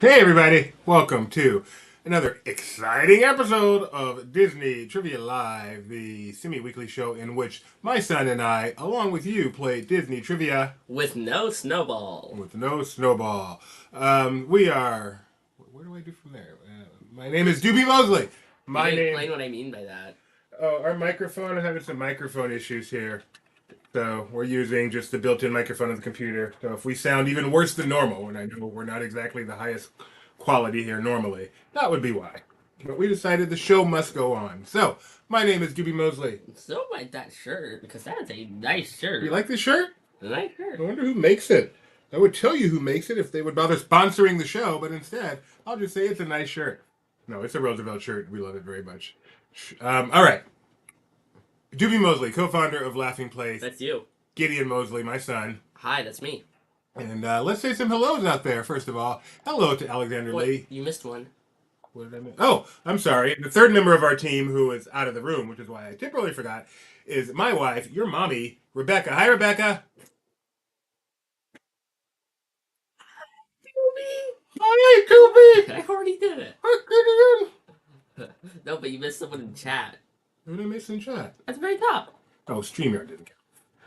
Hey everybody, welcome to another exciting episode of Disney Trivia Live, the semi-weekly show in which my son and I, along with you, play Disney Trivia With no snowball. with no snowball. We are... Where do I do from there? My name is Doobie Mosley. My You name... explain what I mean by that. Oh, our microphone, I'm having some microphone issues here. So we're using just the built-in microphone of the computer. So if we sound even worse than normal, and I know we're not exactly the highest quality here normally, that would be why. But we decided the show must go on. So my name is Doobie Mosley. So like that shirt, because that's a nice shirt. You like this shirt? A nice shirt. I wonder who makes it. I would tell you who makes it if they would bother sponsoring the show, but instead, I'll just say it's a nice shirt. No, it's a Roosevelt shirt. We love it very much. All right. Doobie Mosley, co-founder of Laughing Place. That's you. Gideon Mosley, my son. Hi, that's me. And let's say some hellos out there, first of all. Hello to Alexander Lee. You missed one. What did I miss? Oh, I'm sorry. The third member of our team who is out of the room, which is why I temporarily forgot, is my wife, your mommy, Rebecca. Hi, Rebecca. Hi, I already did it. Toby. No, but you missed someone in chat. Who did I miss in chat? At the very top. Oh, StreamYard didn't count.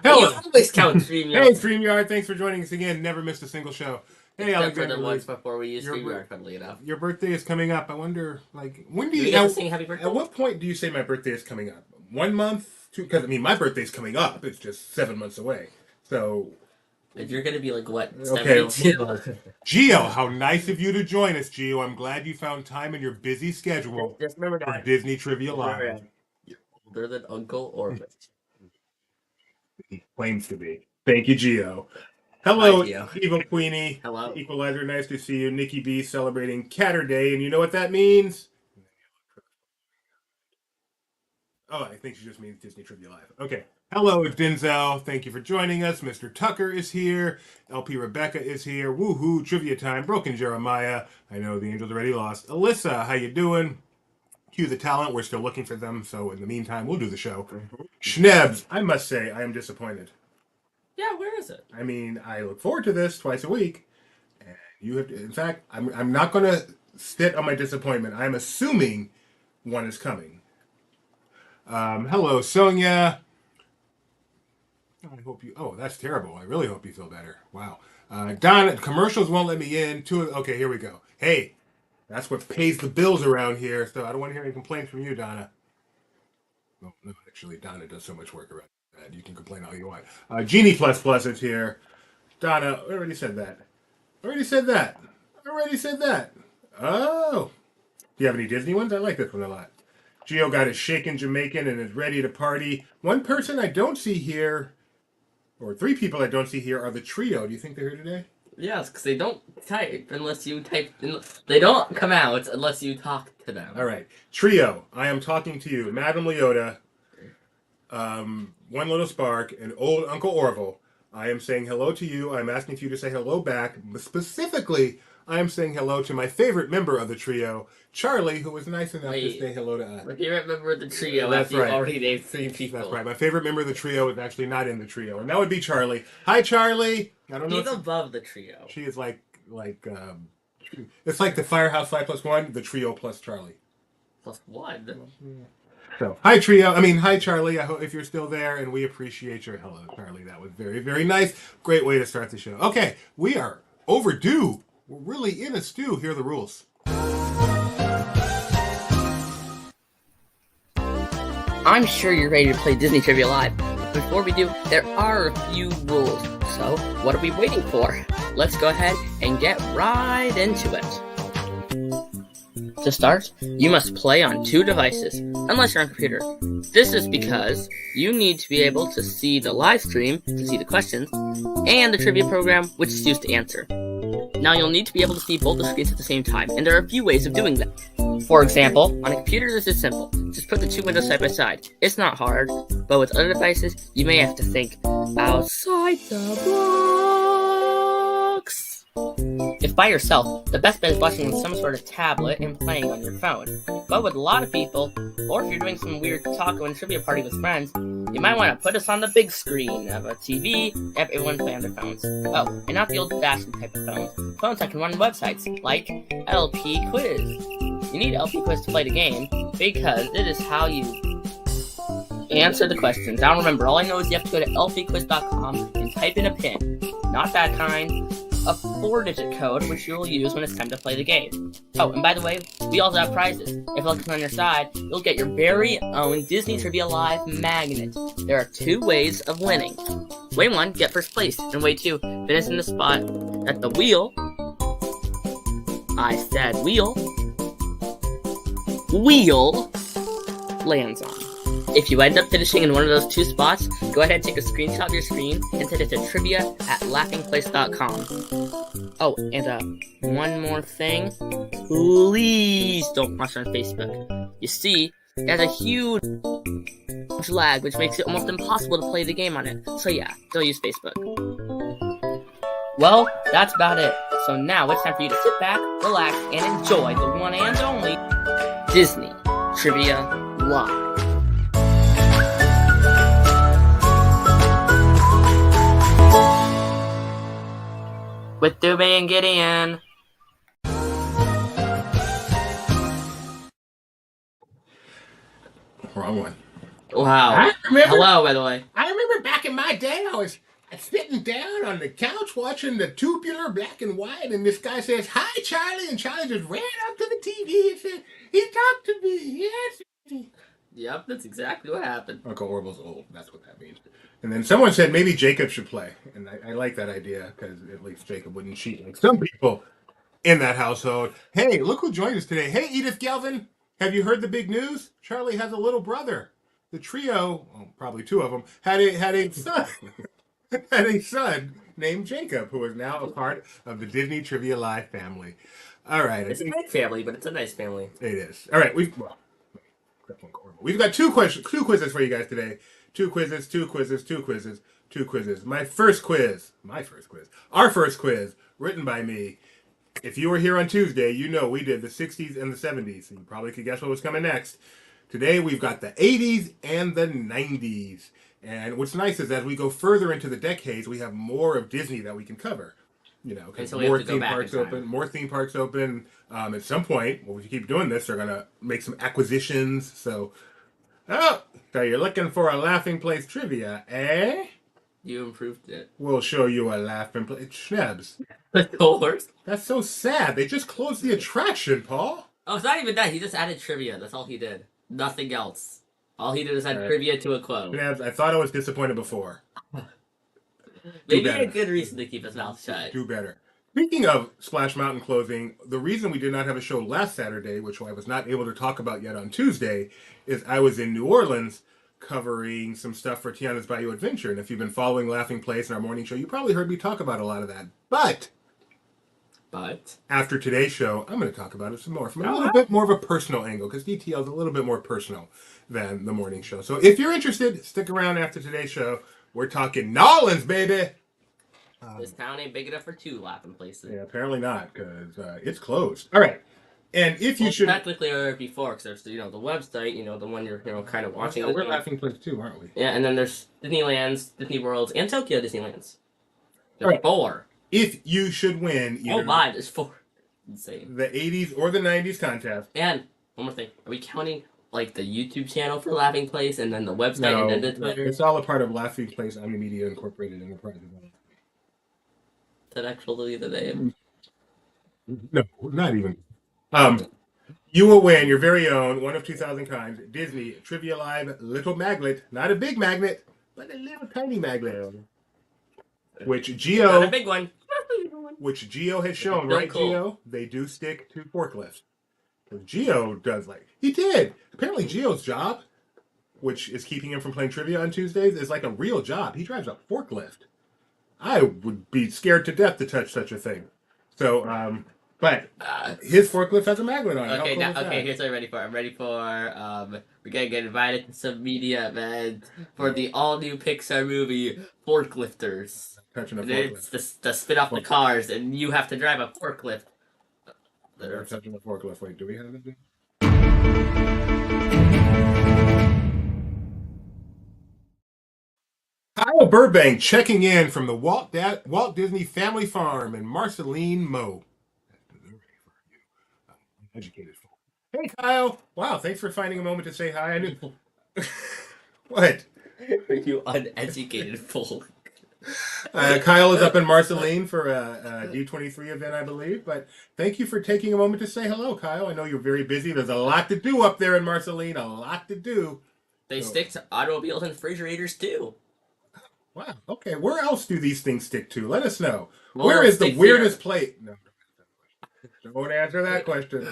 You Hello. always count StreamYard. Hey, StreamYard. Thanks for joining us again. Never missed a single show. Hey, Except for Alexander the Lee. ones before we used Your StreamYard, funnily enough. Your birthday is coming up. I wonder, like, when do Do you... we get to sing happy birthday? At what point do you say my birthday is coming up? 1 month? Two? Because, I mean, my birthday's coming up. It's just 7 months away. So... If you're gonna be like, what, Okay. 72? Gio, how nice of you to join us, Gio. I'm glad you found time in your busy schedule Just remember for that. Disney Trivia Live. You're older than Uncle Orbit. He claims to be. Thank you, Gio. Hello, Hi, Gio. Evil Queenie. Hello. Equalizer, nice to see you. Nikki B celebrating Catter Day, and you know what that means? Oh, I think she just means Disney Trivia Live. Okay. Hello, Denzel. Thank you for joining us. Mr. Tucker is here. LP Rebecca is here. Woohoo! Trivia time. Broken Jeremiah. I know the Angels already lost. Alyssa, how you doing? Cue the talent. We're still looking for them. So in the meantime, we'll do the show. Schnebs, I must say, I am disappointed. Yeah, where is it? I mean, I look forward to this twice a week. And you have to, in fact, I'm not going to sit on my disappointment. I'm assuming one is coming. Hello, Sonia. I hope you. Oh, that's terrible. I really hope you feel better. Wow. Don, commercials won't let me in. Okay, here we go. Hey, that's what pays the bills around here. So I don't want to hear any complaints from you, Donna. Oh, no, actually, Donna does so much work around that. You can complain all you want. Genie Plus Plus is here. Donna, I already said that. Already said that. Already said that. Oh. Do you have any Disney ones? I like this one a lot. Gio got his shaken Jamaican and is ready to party. One person I don't see here, or 3 people I don't see here, are the trio. Do you think they're here today? Yes, because they don't type unless you type. They don't come out unless you talk to them. All right. Trio, I am talking to you. Madame Leota, One Little Spark, and Old Uncle Orville. I am saying hello to you. I'm asking for you to say hello back. Specifically, I am saying hello to my favorite member of the trio, Charlie, who was nice enough to say hello to us. My favorite member of the trio, That's after right. you already named 3 people. That's right. My favorite member of the trio is actually not in the trio, and that would be Charlie. Hi, Charlie. I don't know. He's above the trio. She is like it's like the Firehouse 5+1, the trio plus Charlie. +1. So, hi trio. Hi Charlie. I hope if you're still there, and we appreciate your hello, Charlie. That was very, very nice. Great way to start the show. Okay, we are overdue. We're really in a stew. Here are the rules. I'm sure you're ready to play Disney Trivia Live. But before we do, there are a few rules. So, what are we waiting for? Let's go ahead and get right into it. To start, you must play on 2 devices, unless you're on a computer. This is because you need to be able to see the live stream to see the questions, and the trivia program, which is used to answer. Now you'll need to be able to see both the screens at the same time, and there are a few ways of doing that. For example, on a computer this is simple. Just put the 2 windows side by side. It's not hard, but with other devices, you may have to think outside the box. If by yourself, the best bet is watching on some sort of tablet and playing on your phone. But with a lot of people, or if you're doing some weird taco and trivia party with friends, you might want to put us on the big screen of a TV and have everyone play on their phones. Oh, and not the old-fashioned type of phones. Phones that can run websites, like LP Quiz. You need LP Quiz to play the game, because it is how you answer the questions. Now remember, all I know is you have to go to lpquiz.com and type in a PIN. Not that kind. A 4-digit code, which you'll use when it's time to play the game. Oh, and by the way, we also have prizes. If luck is on your side, you'll get your very own Disney Trivia Live magnet. There are 2 ways of winning. Way 1, get first place, and way 2, finish in the spot that the wheel, I said wheel, lands on. If you end up finishing in one of those 2 spots, go ahead and take a screenshot of your screen and send it to trivia@laughingplace.com. Oh, and one more thing. Please don't watch on Facebook. You see, it has a huge lag, which makes it almost impossible to play the game on it. So yeah, don't use Facebook. Well, that's about it. So now it's time for you to sit back, relax, and enjoy the one and only Disney Trivia Live. With Dube and Gideon. Wrong one. Wow. I remember, Hello, by the way. I remember back in my day, I was sitting down on the couch watching the tubular black and white, and this guy says, "Hi, Charlie," and Charlie just ran up to the TV and said, "He talked to me, yes." Yep, that's exactly what happened. Uncle Orville's old, that's what that means. And then someone said maybe Jacob should play, and I like that idea, because at least Jacob wouldn't cheat like some people in that household. Hey, look who joined us today. Hey, Edith Galvin, have you heard the big news? Charlie has a little brother. The trio, well, probably 2 of them, had a son. Had a son named Jacob, who is now a part of the Disney Trivia Live family. All right. It's a big family, but it's a nice family. It is. All right. We've got 2 quizzes for you guys today. 2 quizzes. Our first quiz, written by me. If you were here on Tuesday, you know we did the 60s and the 70s. You probably could guess what was coming next. Today we've got the 80s and the 90s. And what's nice is as we go further into the decades, we have more of Disney that we can cover. You know, because more theme parks open. At some point, well, if you keep doing this, they're going to make some acquisitions. So you're looking for a Laughing Place trivia, eh? You improved it. We'll show you a Laughing Place. Schnebs. That's so sad. They just closed the attraction, Paul. Oh, it's not even that. He just added trivia. That's all he did. Nothing else. All he did was add trivia to a quote. Schnebs, I thought I was disappointed before. Maybe a good reason to keep his mouth shut. Do better. Speaking of Splash Mountain closing, the reason we did not have a show last Saturday, which I was not able to talk about yet on Tuesday, is I was in New Orleans covering some stuff for Tiana's Bayou Adventure. And if you've been following Laughing Place and our morning show, you probably heard me talk about a lot of that. But after today's show, I'm going to talk about it some more from a little bit more of a personal angle, because DTL is a little bit more personal than the morning show. So if you're interested, stick around after today's show. We're talking Nolans, baby. This town ain't big enough for 2 Laughing Places. Yeah, apparently not, because it's closed. All right. And if you should... Technically, there before, because there's, the website, the one you're, kind of watching. Yeah, we're Laughing Place too, aren't we? Yeah, and then there's Disneylands, Disney Worlds, and Tokyo Disneylands. There's 4. If you should win... there's 4. Insane. The 80s or the 90s contest. And, one more thing. Are we counting, the YouTube channel for Laughing Place, and then the website, and then the Twitter? It's all a part of Laughing Place Omni-Media Incorporated Enterprise. Is that actually the name? No, not even. You will win your very own, one of 2,000 kinds, Disney Trivia Live Little Magnet. Not a big magnet, but a little tiny magnet. Which Geo... Not a big one. Which Geo has shown, right, cool. Geo? They do stick to forklifts. Geo does he did. Apparently Geo's job, which is keeping him from playing trivia on Tuesdays, is like a real job. He drives a forklift. I would be scared to death to touch such a thing. So, But his forklift has a magnet on it. Okay, How cool is that? here's what I'm ready for. I'm ready for, we're gonna get invited to some media event for the all-new Pixar movie, Forklifters. Touching a And forklift. it's to spin off the cars, and you have to drive a forklift. We're touching the forklift. Wait, do we have it? Kyle Burbank checking in from the Walt Disney Family Farm in Marceline, Mo. Educated folk. Hey, Kyle. Wow, thanks for finding a moment to say hi. I knew. What? Are you uneducated fool? Kyle is up in Marceline for a D23 event, I believe. But thank you for taking a moment to say hello, Kyle. I know you're very busy. There's a lot to do up there in Marceline. A lot to do. They stick to automobiles and refrigerators too. Wow. Okay. Where else do these things stick to? Let us know. Well, Where is the weirdest here. place? No. Don't answer that question.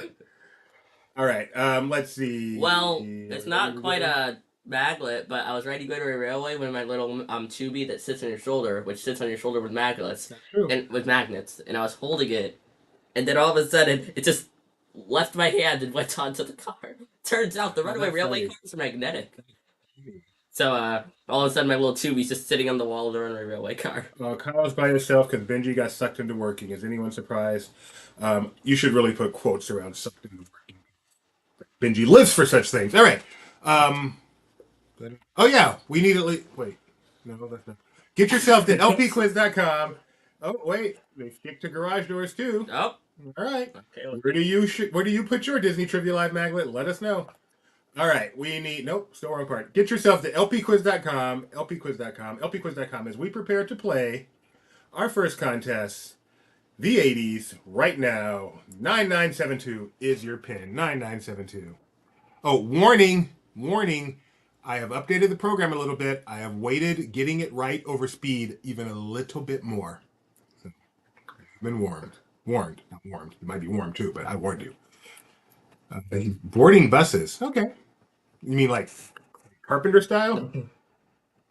All right. Let's see. Well, it's not quite a maglet, but I was riding to go to a railway with my little tubey that sits on your shoulder, which sits on your shoulder with magnets. That's true. And with magnets, and I was holding it, and then all of a sudden it just left my hand and went onto the car. Turns out the runaway railway cars are magnetic. So all of a sudden my little tubey's just sitting on the wall of the runaway railway car. Kyle's by himself because Benji got sucked into working. Is anyone surprised? You should really put quotes around sucked into working. Benji lives for such things. All right. Oh yeah, we need at least. Wait, no, that's not. Get yourself to lpquiz.com. Oh wait, they stick to garage doors too. Oh, all right. Okay. Where do you put your Disney Trivia Live magnet? Let us know. All right, we need. Nope, still wrong part. Get yourself to lpquiz.com. lpquiz.com as we prepare to play our first contest. The 80s right now. 9972 is your pin. 9972. Oh, warning. I have updated the program a little bit. I have weighted getting it right over speed even a little bit more. So, I've been warned. Not warmed. It might be warm too, but I warned you. Boarding buses. Okay. You mean like Carpenter style?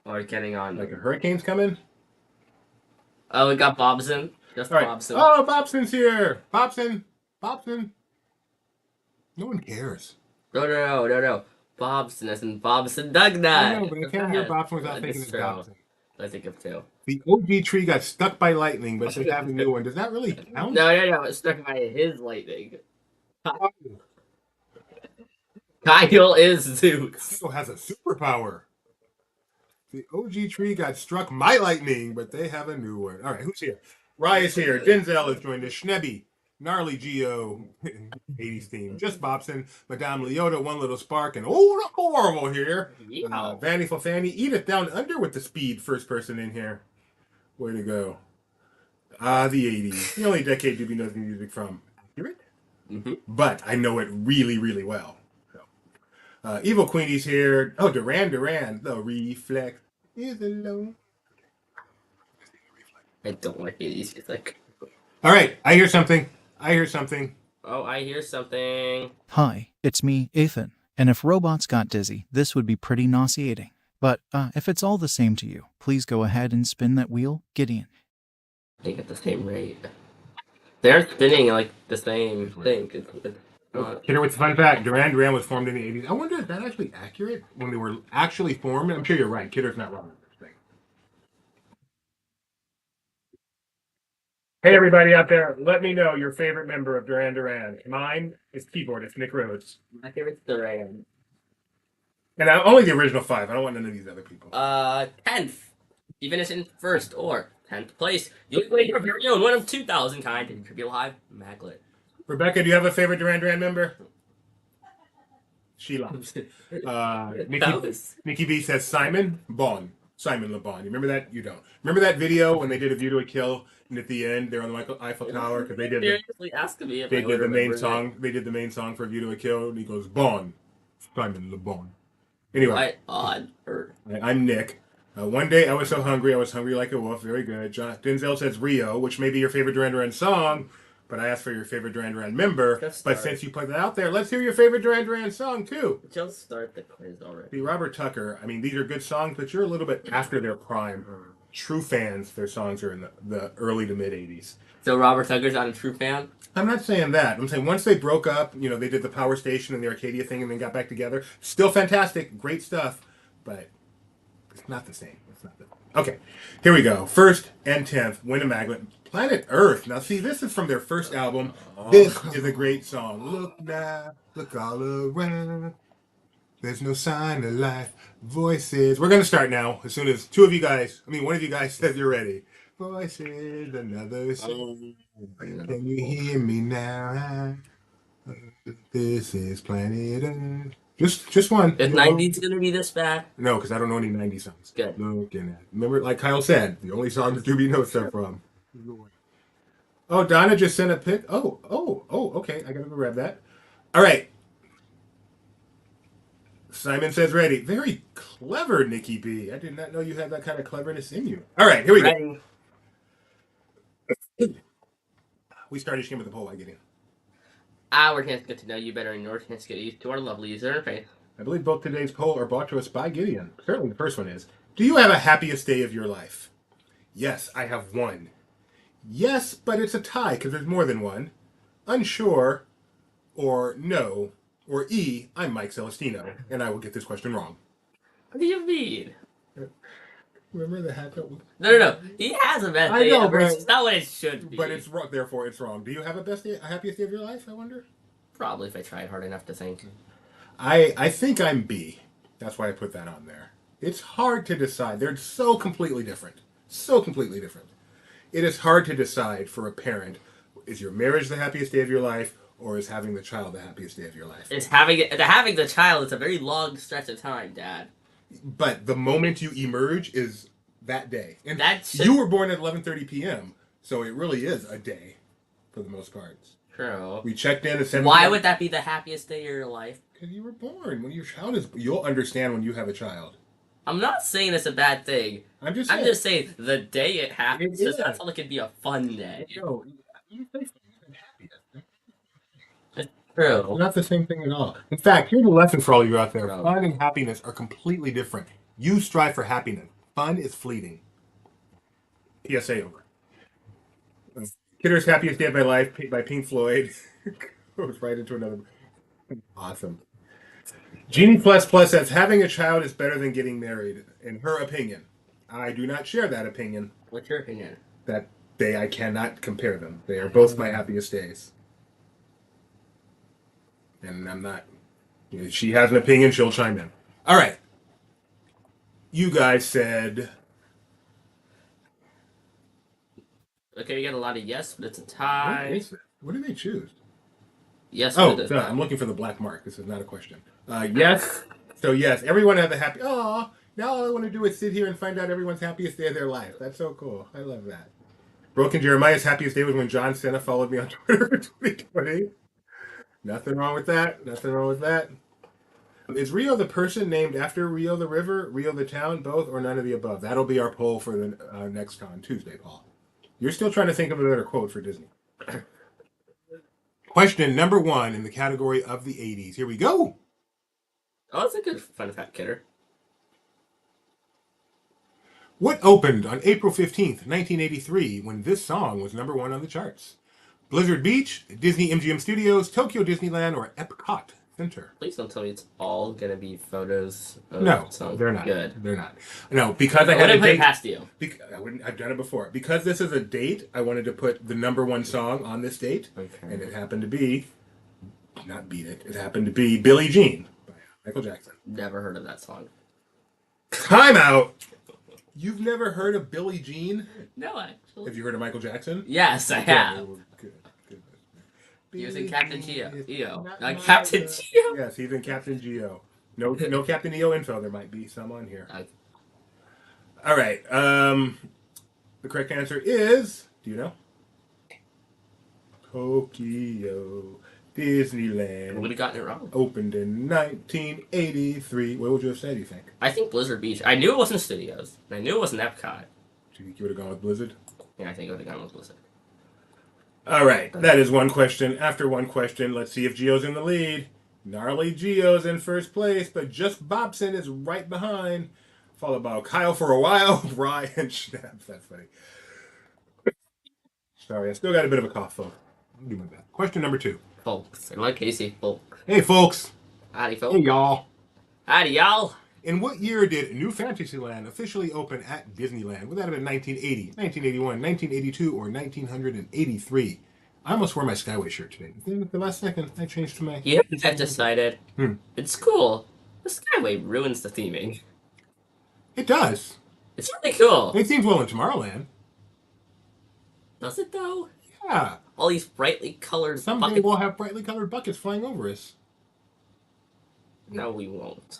Or getting on. Like a hurricane's coming? Oh, we got Bobson. Just right. Bobson. Oh, Bobson's here. Bobson. No one cares. No. Bobson isn't Bobson Dugnut. I know, but I can't hear Bobson without thinking of Bobson. I think of two. The OG tree got stuck by lightning, but they have a new one. Does that really count? No. It's stuck by his lightning. Kyle is Zeus. Kyle has a superpower. The OG tree got struck by lightning, but they have a new one. All right, who's here? Rye is here. Denzel has joined us. Schnebby. Gnarly Geo. 80s theme. Just Bobson. Madame Leota. One Little Spark. And the horrible here. Yeah. Vanny for Fanny. Edith Down Under with the speed. First person in here. Way to go. The 80s. The only decade Doobie knows music from. Accurate? Mm-hmm. But I know it really, really well. So. Evil Queenie's here. Oh, Duran. The reflex is alone. I don't like 80s music. All right. I hear something. Oh, I hear something. Hi, it's me, Ethan. And if robots got dizzy, this would be pretty nauseating. But if it's all the same to you, please go ahead and spin that wheel, Gideon. They get the same rate. They aren't spinning like the same thing. Kidder with the fun fact. Duran was formed in the 80s. I wonder if that's actually accurate when they were actually formed. I'm sure you're right. Kidder's not wrong. Hey, everybody out there, let me know your favorite member of Duran. Mine is keyboardist Nick Rhodes. My favorite's Duran. And only the original 5. I don't want none of these other people. 10th. Even if it's in first or 10th place, you'll play your very own one of 2,000 kind and Trivia Live Maglet. Rebecca, do you have a favorite Duran member? She loves. Nikki B says Simon Le Bon. You remember that? You don't. Remember that video when they did A View to a Kill, and at the end they're on the Eiffel Tower because they did the main song. They did the main song for A View to a Kill, and he goes Bon, Simon Le Bon. Anyway, I'm Nick. One day I was so hungry, like a wolf. Very good. Denzel says Rio, which may be your favorite Duran song, but I asked for your favorite Duran member. But since you put that out there, let's hear your favorite Duran song too. Just start the quiz already. See, Robert Tucker. I mean, these are good songs, but you're a little bit after their prime. true fans, their songs are in the early to mid 80s. So Robert Tugger's not a true fan? I'm not saying that. I'm saying once they broke up, they did the Power Station and the Arcadia thing and then got back together. Still fantastic, great stuff, but it's not the same. Okay, here we go. First and 10th, Wyndham Magnet, Planet Earth. Now, see, this is from their first album. This is a great song. Look now, look all around. There's no sign of life. Voices. We're going to start now as soon as one of you guys says you're ready. Voices, another song. Can you hear me now? This is Planet Earth. Just one. Is 90s gonna be this bad? No, because I don't know any 90s songs. Good. Looking at. Remember, like Kyle said, the only songs Doobie knows stuff from. Oh, Donna just sent a pic. Oh, okay. I gotta go grab that. All right. Simon says ready. Very clever, Nikki B. I did not know you had that kind of cleverness in you. All right, here we go. We started each game with a poll. I get in. Our chance to get to know you better and your chance to get used to our lovely user interface. I believe both today's poll are brought to us by Gideon. Certainly the first one is. Do you have a happiest day of your life? Yes, I have one. Yes, but it's a tie because there's more than one. Unsure, or no, or E, I'm Mike Celestino, and I will get this question wrong. What do you mean? Remember the hat? No. He has a best day ever. It's not what it should be. But it's wrong. Therefore, it's wrong. Do you have a happiest day of your life? I wonder. Probably if I tried hard enough to think. I think I'm B. That's why I put that on there. It's hard to decide. They're so completely different. So completely different. It is hard to decide for a parent. Is your marriage the happiest day of your life, or is having the child the happiest day of your life? It's having the child is a very long stretch of time, Dad. But the moment you emerge is that day. And you you were born at 11:30 p.m., so it really is a day for the most part. True. We checked in at 7. Why would that be the happiest day of your life? Because you were born. When your child is... You'll understand when you have a child. I'm not saying it's a bad thing. I'm just saying the day it happens, that's all it could be a fun day. No, you say happy. It's true. Not the same thing at all. In fact, here's a lesson for all of you out there. Fun and happiness are completely different. You strive for happiness. Fun is fleeting. PSA over. Kidder's Happiest Day of My Life by Pink Floyd. Goes right into another. Awesome. Jeannie Plus says having a child is better than getting married, in her opinion. I do not share that opinion. What's your opinion? That I cannot compare them. They are both my happiest days. And I'm not. If she has an opinion, she'll chime in. All right. You guys said. Okay, we got a lot of yes, but it's a tie. What did they choose? Yes. I'm looking for the black mark. This is not a question. Yes. So yes, everyone has a happy. Oh, now all I want to do is sit here and find out everyone's happiest day of their life. That's so cool. I love that. Broken Jeremiah's happiest day was when John Cena followed me on Twitter for 2020. Nothing wrong with that. Is Rio the person named after Rio the river, Rio the town, both, or none of the above? That'll be our poll for the next on Tuesday, Paul. You're still trying to think of a better quote for Disney. Question number 1 in the category of the 80s. Here we go. Oh, that's a good fun fact, kidder. What opened on April 15th, 1983, when this song was number 1 on the charts? Blizzard Beach, Disney MGM Studios, Tokyo Disneyland, or Epcot Center? Please don't tell me it's all going to be photos of No, songs. they're not. Good. They're not. No, because I wouldn't had a put it date. past you. I've done it before. Because this is a date, I wanted to put the number 1 song on this date. Okay. And it happened to be, not Beat It, it happened to be Billie Jean by Michael Jackson. Never heard of that song. Time out! You've never heard of Billie Jean? No, actually. Have you heard of Michael Jackson? Yes, I have. Good. He was in Captain EO. Captain Geo? Yes, he's in Captain Geo. No Captain EO info. There might be some on here. Okay. All right. The correct answer is, do you know? Tokyo Disneyland. Would have gotten it wrong. Opened in 1983. What would you have said, you think? I think Blizzard Beach. I knew it wasn't Studios. I knew it wasn't Epcot. Do you think you would have gone with Blizzard? Yeah, I think I would have gone with Blizzard. All right, that is one question. After one question, let's see if Gio's in the lead. Gnarly Gio's in first place, but Just Bobson is right behind. followed by Kyle for a while, Rye, and Schnapps. That's funny. Sorry, I still got a bit of a cough, folks. I'll do my best. Question number 2. Folks. I like Casey. Folks. Hey, folks. Howdy, Hey, folks. y'all. Howdy, y'all. In what year did New Fantasyland officially open at Disneyland? Would that have been 1980, 1981, 1982, or 1983? I almost wore my Skyway shirt today. Then at the last second, I changed to my... You have decided. Hmm. It's cool. The Skyway ruins the theming. It does. It's really cool. It seems well in Tomorrowland. Does it, though? Yeah. All these brightly colored Someday buckets. we'll have brightly colored buckets flying over us. No, we won't.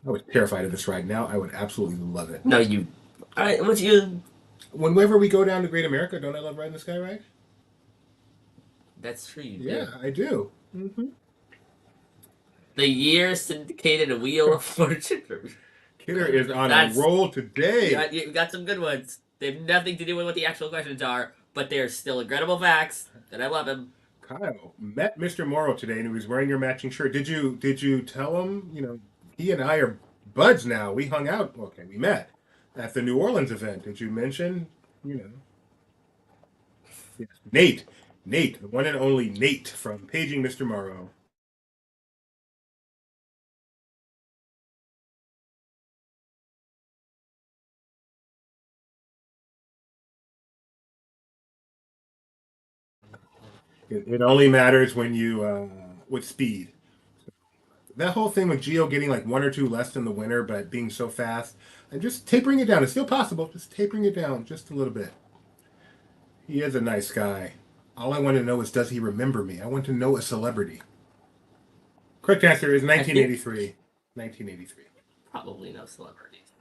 I was terrified of this ride. Now I would absolutely love it. No, you... Would you... Whenever we go down to Great America, don't I love riding the Sky Ride? That's true, you Yeah, do. I do. Mm-hmm. The year syndicated a Wheel of Fortune. Kidder is on That's- a roll today. You got some good ones. They have nothing to do with what the actual questions are, but they're still incredible facts, and I love them. Kyle met Mr. Morrow today, and he was wearing your matching shirt. Did you tell him? You know, he and I are buds now. We hung out. Okay, we met at the New Orleans event. Did you mention? You know, yes. Nate, the one and only Nate from Paging Mr. Morrow. It only matters when you with speed. That whole thing with Geo getting like 1 or 2 less than the winner, but being so fast, and just tapering it down. It's still possible. Just tapering it down just a little bit. He is a nice guy. All I want to know is, does he remember me? I want to know a celebrity. Correct answer is 1983. 1983. Probably no celebrities.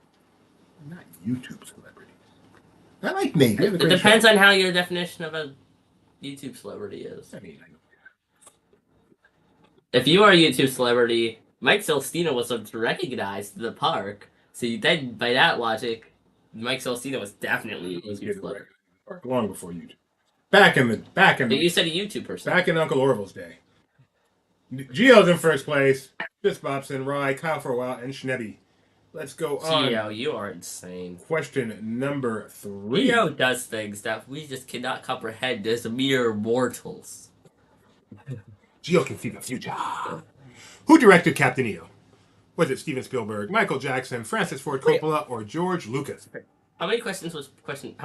Not YouTube celebrities. I like Nate. It depends on how your definition of a YouTube celebrity is. I mean, I know. If you are a YouTube celebrity, Mike Celestino was recognized in the park, so then by that logic, Mike Celestino was definitely a YouTube celebrity. Long before YouTube. Back in But you said a YouTube person. back in Uncle Orville's day. Geo's in first place. Just Bobson, Rye, Kyle for a while, and Schnebby. Let's go on. Geo, you are insane. Question number 3. Geo does things that we just cannot comprehend as mere mortals. Geo can see the future. Who directed Captain EO? Was it Steven Spielberg, Michael Jackson, Francis Ford Coppola, or George Lucas? How many points was question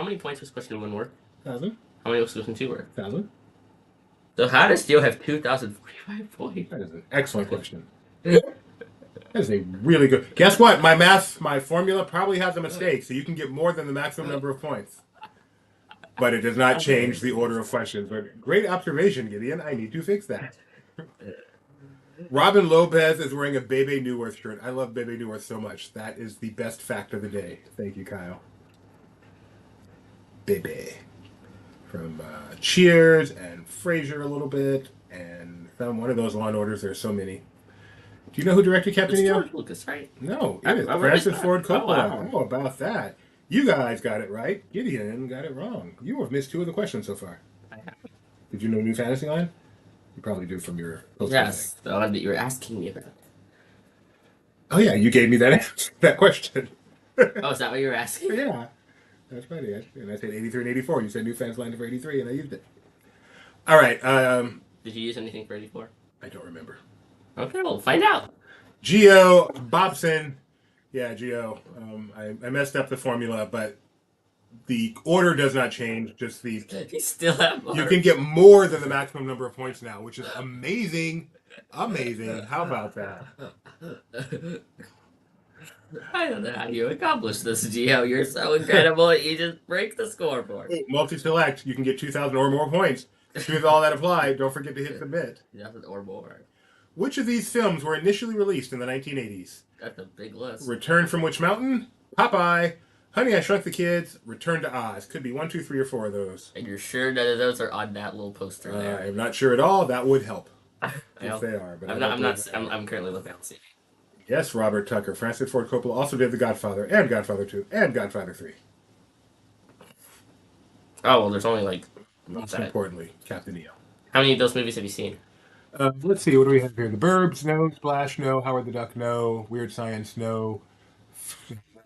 1 worth? 1,000. How many was question 2 worth? 1,000. So how does Geo have 2,045 points? That is an excellent question. That is a really good... Guess what? My formula probably has a mistake, so you can get more than the maximum number of points. But it does not change the order of questions. But great observation, Gideon. I need to fix that. Robin Lopez is wearing a Bebe Neuwirth shirt. I love Bebe Neuwirth so much. That is the best fact of the day. Thank you, Kyle. Bebe. From Cheers and Frasier a little bit, and one of those Law and Orders. There's so many. Do you know who directed Captain It's EO? George Lucas, right? No, it is I'm Francis right. Ford Coppola. Oh, wow. I don't know about that. You guys got it right. Gideon got it wrong. You have missed 2 of the questions so far. I have. Did you know New Fantasyland? You probably do from your post. Yes, the one that you were asking me about. Oh yeah, you gave me that question. Oh, is that what you were asking? Yeah, that's funny. And I said 83 and 84. You said New Fantasyland for 83, and I used it. All right. Did you use anything for 84? I don't remember. Okay, well, find out. Geo Bobson. Yeah, Geo. I messed up the formula, but the order does not change. Just the You still have more. you can get more than the maximum number of points now, which is amazing. Amazing. How about that? I don't know how you accomplish this, Geo. You're so incredible that you just break the scoreboard. Multi-select. You can get 2,000 or more points. With all that applied, don't forget to hit submit. Nothing or more. Which of these films were initially released in the 1980s? That's a big list. Return from Witch Mountain, Popeye, Honey, I Shrunk the Kids, Return to Oz. Could be 1, 2, 3, or 4 of those. And you're sure none of those are on that little poster there? I'm not sure at all. That would help I know. if they are. But I'm currently looking at it. Yes, Robert Tucker. Francis Ford Coppola also did The Godfather and Godfather 2 and Godfather 3. Oh, well, there's only like... Most importantly, Captain EO. How many of those movies have you seen? Let's see. What do we have here? The Burbs, no. Splash, no. Howard the Duck, no. Weird Science, no.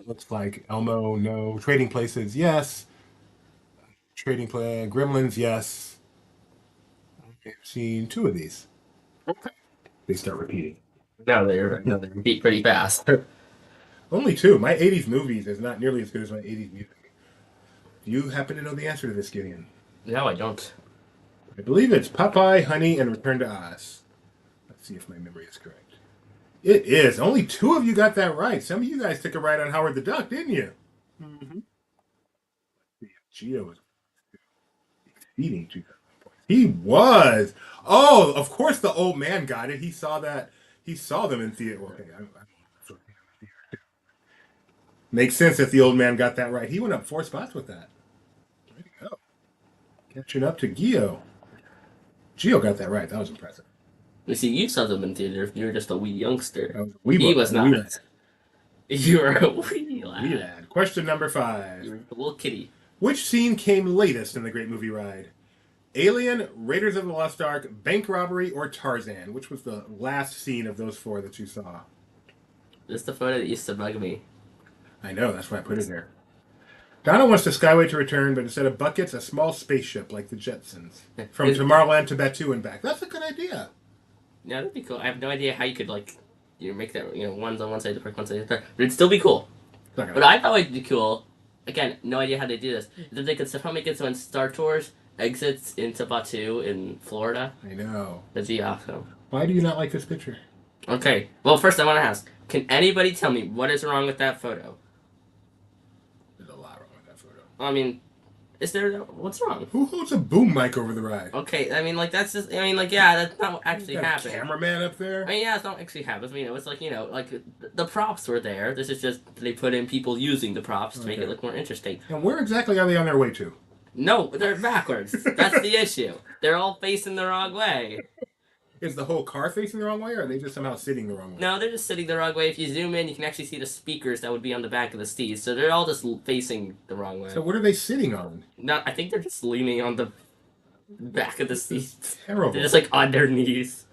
Looks like Elmo, no. Trading Places, yes. Trading Play, Gremlins, yes. I've seen 2 of these. Okay. They start repeating. No, they repeat pretty fast. Only 2. My 80s movies is not nearly as good as my 80s music. Do you happen to know the answer to this, Gideon? No, I don't. I believe it's Popeye, Honey, and Return to Oz. Let's see if my memory is correct. It is. Only 2 of you got that right. Some of you guys took a ride on Howard the Duck, didn't you? Mm-hmm. Geo was exceeding 2,000 points. He was. Oh, of course the old man got it. He saw that. He saw them in theater. Okay, makes sense that the old man got that right. He went up 4 spots with that. Way to go. Catching up to Geo. Geo got that right. That was impressive. You see, you saw them in theater. You were just a wee youngster. He was not. You were a wee lad. Wee lad. Question number 5. You were a little kitty. Which scene came latest in the Great Movie Ride? Alien, Raiders of the Lost Ark, Bank Robbery, or Tarzan? Which was the last scene of those 4 that you saw? This is the photo that used to bug me. I know, that's why I put it there. Donna wants the Skyway to return, but instead of buckets, a small spaceship like the Jetsons. From Tomorrowland to Batu and back. That's a good idea. Yeah, that'd be cool. I have no idea how you could, make that, one's on one side, the first one's on the other. But it'd still be cool. But I thought it'd be cool. Again, no idea how they do this. That they could somehow make it so when Star Tours exits into Batu in Florida. I know. That'd be awesome. Why do you not like this picture? Okay. Well, first I want to ask, can anybody tell me what is wrong with that photo? There's a lot wrong with that photo. I mean, what's wrong? Who holds a boom mic over the ride? Okay, that's just, yeah, that's not what actually happened. Cameraman up there? Yeah, it's not actually happened. It's the props were there. This is just, they put in people using the props to make it look more interesting. And where exactly are they on their way to? No, they're backwards. That's the issue. They're all facing the wrong way. Is the whole car facing the wrong way, or are they just somehow sitting the wrong way? No, they're just sitting the wrong way. If you zoom in, you can actually see the speakers that would be on the back of the seats. So they're all just facing the wrong way. So what are they sitting on? No, I think they're just leaning on the back of the seats. Terrible. They're just on their knees.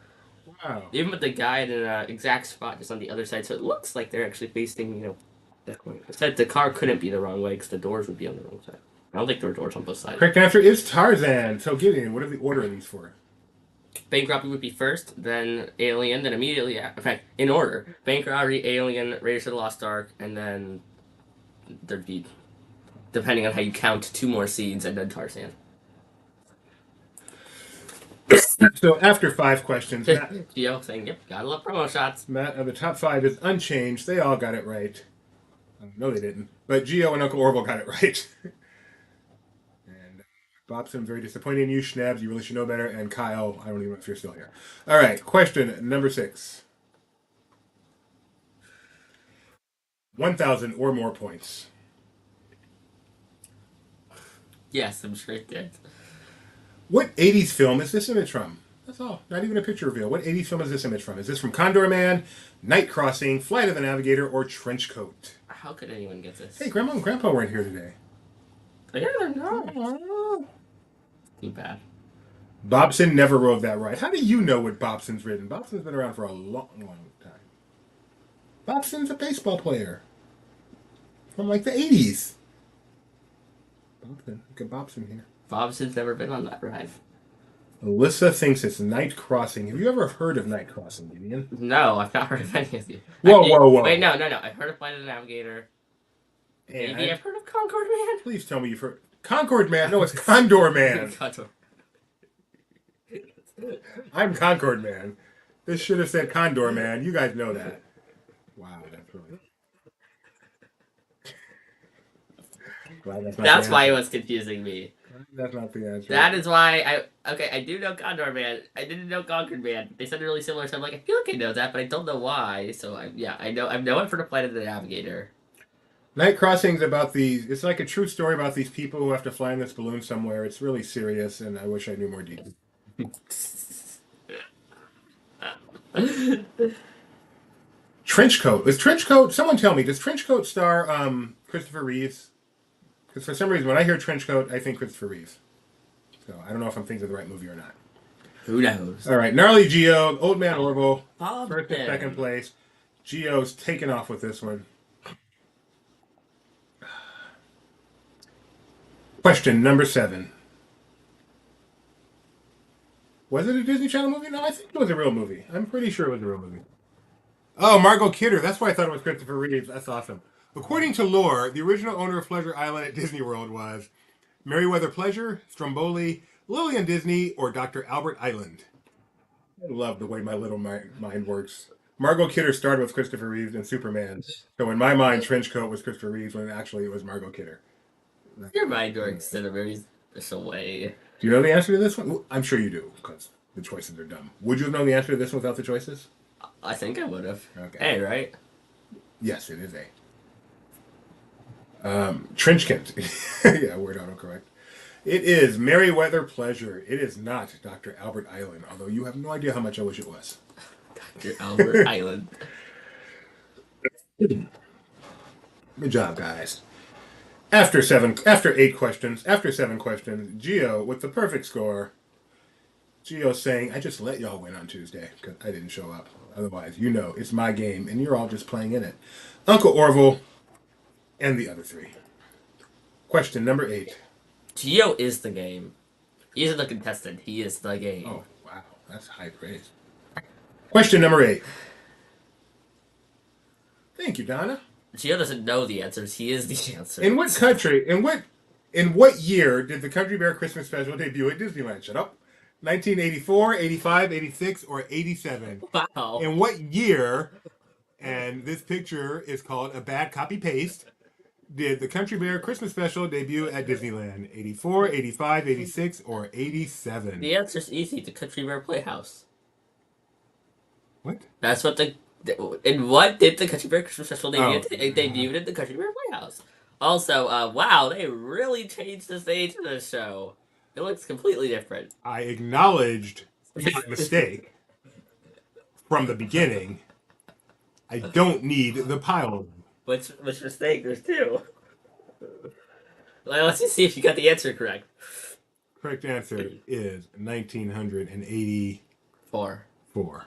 Wow. Even with the guy in an exact spot just on the other side, so it looks like they're actually facing, that way. Except the car couldn't be the wrong way because the doors would be on the wrong side. I don't think there were doors on both sides. Correct answer is Tarzan. So Gideon, what are the order of these for? Bank Robbery would be first, then Alien, then immediately after. In fact, in order. Bank Robbery, Alien, Raiders of the Lost Ark, and then there'd be, depending on how you count, 2 more seeds, and then Tarzan. So after 5 questions, Matt, Gio saying, yep, gotta love promo shots. Matt, the top 5 is unchanged. They all got it right. No, they didn't. But Gio and Uncle Orville got it right. And Bobson, very disappointed in you. Schnabs, you really should know better. And Kyle, I don't even know if you're still here. All right, question number 6. 1,000 or more points. Yes, I'm sure it did. What 80s film is this image from? That's all. Not even a picture reveal. What 80s film is this image from? Is this from Condor Man, Night Crossing, Flight of the Navigator, or Trenchcoat? How could anyone get this? Hey, Grandma and Grandpa weren't here today. Yeah, they're not. Too bad. Bobson never rode that ride. How do you know what Bobson's ridden? Bobson's been around for a long, long time. Bobson's a baseball player. From like the 80s. Bobson. Look at Bobson here. Bobson's never been on that ride. Alyssa thinks it's Night Crossing. Have you ever heard of Night Crossing, Gideon? No, I've not heard of any of these. Whoa. Wait, no. I've heard of Flight of the Navigator. Maybe I've heard of Concord Man. Please tell me you've heard... Concord Man? No, it's Condor Man. Condor. I'm Concord Man. This should have said Condor Man. You guys know that. Wow, that's really... That's why it was confusing me. That's not the answer. That is why I do know Condor Man. I didn't know Concord Man. They sounded really similar, so I'm like, I feel like I know that, but I don't know why. So I know it for the Flight of the Navigator. Night Crossing's about these. It's like a true story about these people who have to fly in this balloon somewhere. It's really serious, and I wish I knew more details. Trenchcoat. Is Trenchcoat? Someone tell me. Does Trenchcoat star Christopher Reeves? Because for some reason, when I hear Trenchcoat, I think Christopher Reeves. So I don't know if I'm thinking of the right movie or not. Who knows? All right, Gnarly Geo, Old Man Orville, Bob first and second place. Geo's taking off with this one. Question number 7. Was it a Disney Channel movie? No, I think it was a real movie. I'm pretty sure it was a real movie. Oh, Margot Kidder. That's why I thought it was Christopher Reeves. That's awesome. According to lore, the original owner of Pleasure Island at Disney World was Meriwether Pleasure, Stromboli, Lillian Disney, or Dr. Albert Island. I love the way my little mind works. Margot Kidder started with Christopher Reeves in Superman. So in my mind, Trenchcoat was Christopher Reeves when actually it was Margot Kidder. Your mind works in a very special way. Do you know the answer to this one? I'm sure you do, because the choices are dumb. Would you have known the answer to this one without the choices? I think I would have. Okay. A, right? Yes, it is A. Trenchcoat. Yeah, word autocorrect. It is Meriwether Pleasure. It is not Dr. Albert Island, although you have no idea how much I wish it was. Dr. Albert Island. Good job, guys. After 7 questions, Gio with the perfect score. Gio saying, I just let y'all win on Tuesday because I didn't show up. Otherwise, you know, it's my game and you're all just playing in it. Uncle Orville and the other 3. Question number 8. Gio is the game. He isn't the contestant. He is the game. Oh, wow. That's high praise. Question number 8. Thank you, Donna. Gio doesn't know the answers. He is the answer. In what country, in what year did the Country Bear Christmas Special debut at Disneyland? Shut up. 1984, 85, 86, or 87? Wow. In what year, and this picture is called a bad copy paste, did the Country Bear Christmas Special debut at Disneyland? 84, 85, 86, or 87? The answer's easy. The Country Bear Playhouse. What? That's what in what did the Country Bear Christmas Special debut? Oh. It debuted at the Country Bear Playhouse. Also, wow, they really changed the stage of this show. It looks completely different. I acknowledged my mistake from the beginning. I don't need the pile. Which mistake? There's 2. Let's just see if you got the answer correct. Correct answer is 1984. 4.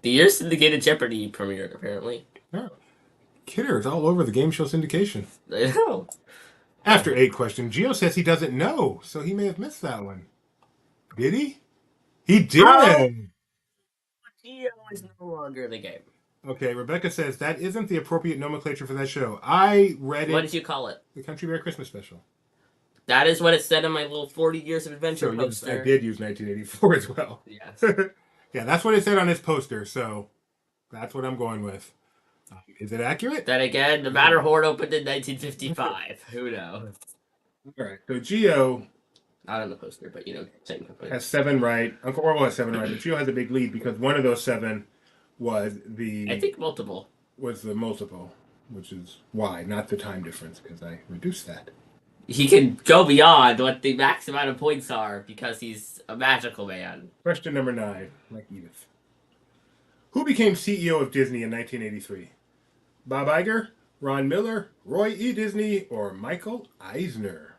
The year syndicated Jeopardy premiered, apparently. Yeah. Kidder is all over the game show syndication. I know. After 8 questions, Gio says he doesn't know, so he may have missed that one. Did he? He did. Gio is no longer the game. Okay, Rebecca says that isn't the appropriate nomenclature for that show. I read it. What did you call it? The Country Bear Christmas Special. That is what it said in my little 40 Years of Adventure So poster. I did use 1984 as well. Yes. Yeah, that's what it said on his poster, so that's what I'm going with. Is it accurate? Then again, the Matterhorn opened in 1955. Who knows? All right, so Gio Not on the poster, but same company. has 7 right. Uncle Orville has 7 right, but Gio has a big lead because one of those 7 was the... I think multiple. Was the multiple, which is why, not the time difference, because I reduced that. He can go beyond what the max amount of points are because he's a magical man. Question number 9, like Edith. Who became CEO of Disney in 1983? Bob Iger, Ron Miller, Roy E. Disney, or Michael Eisner?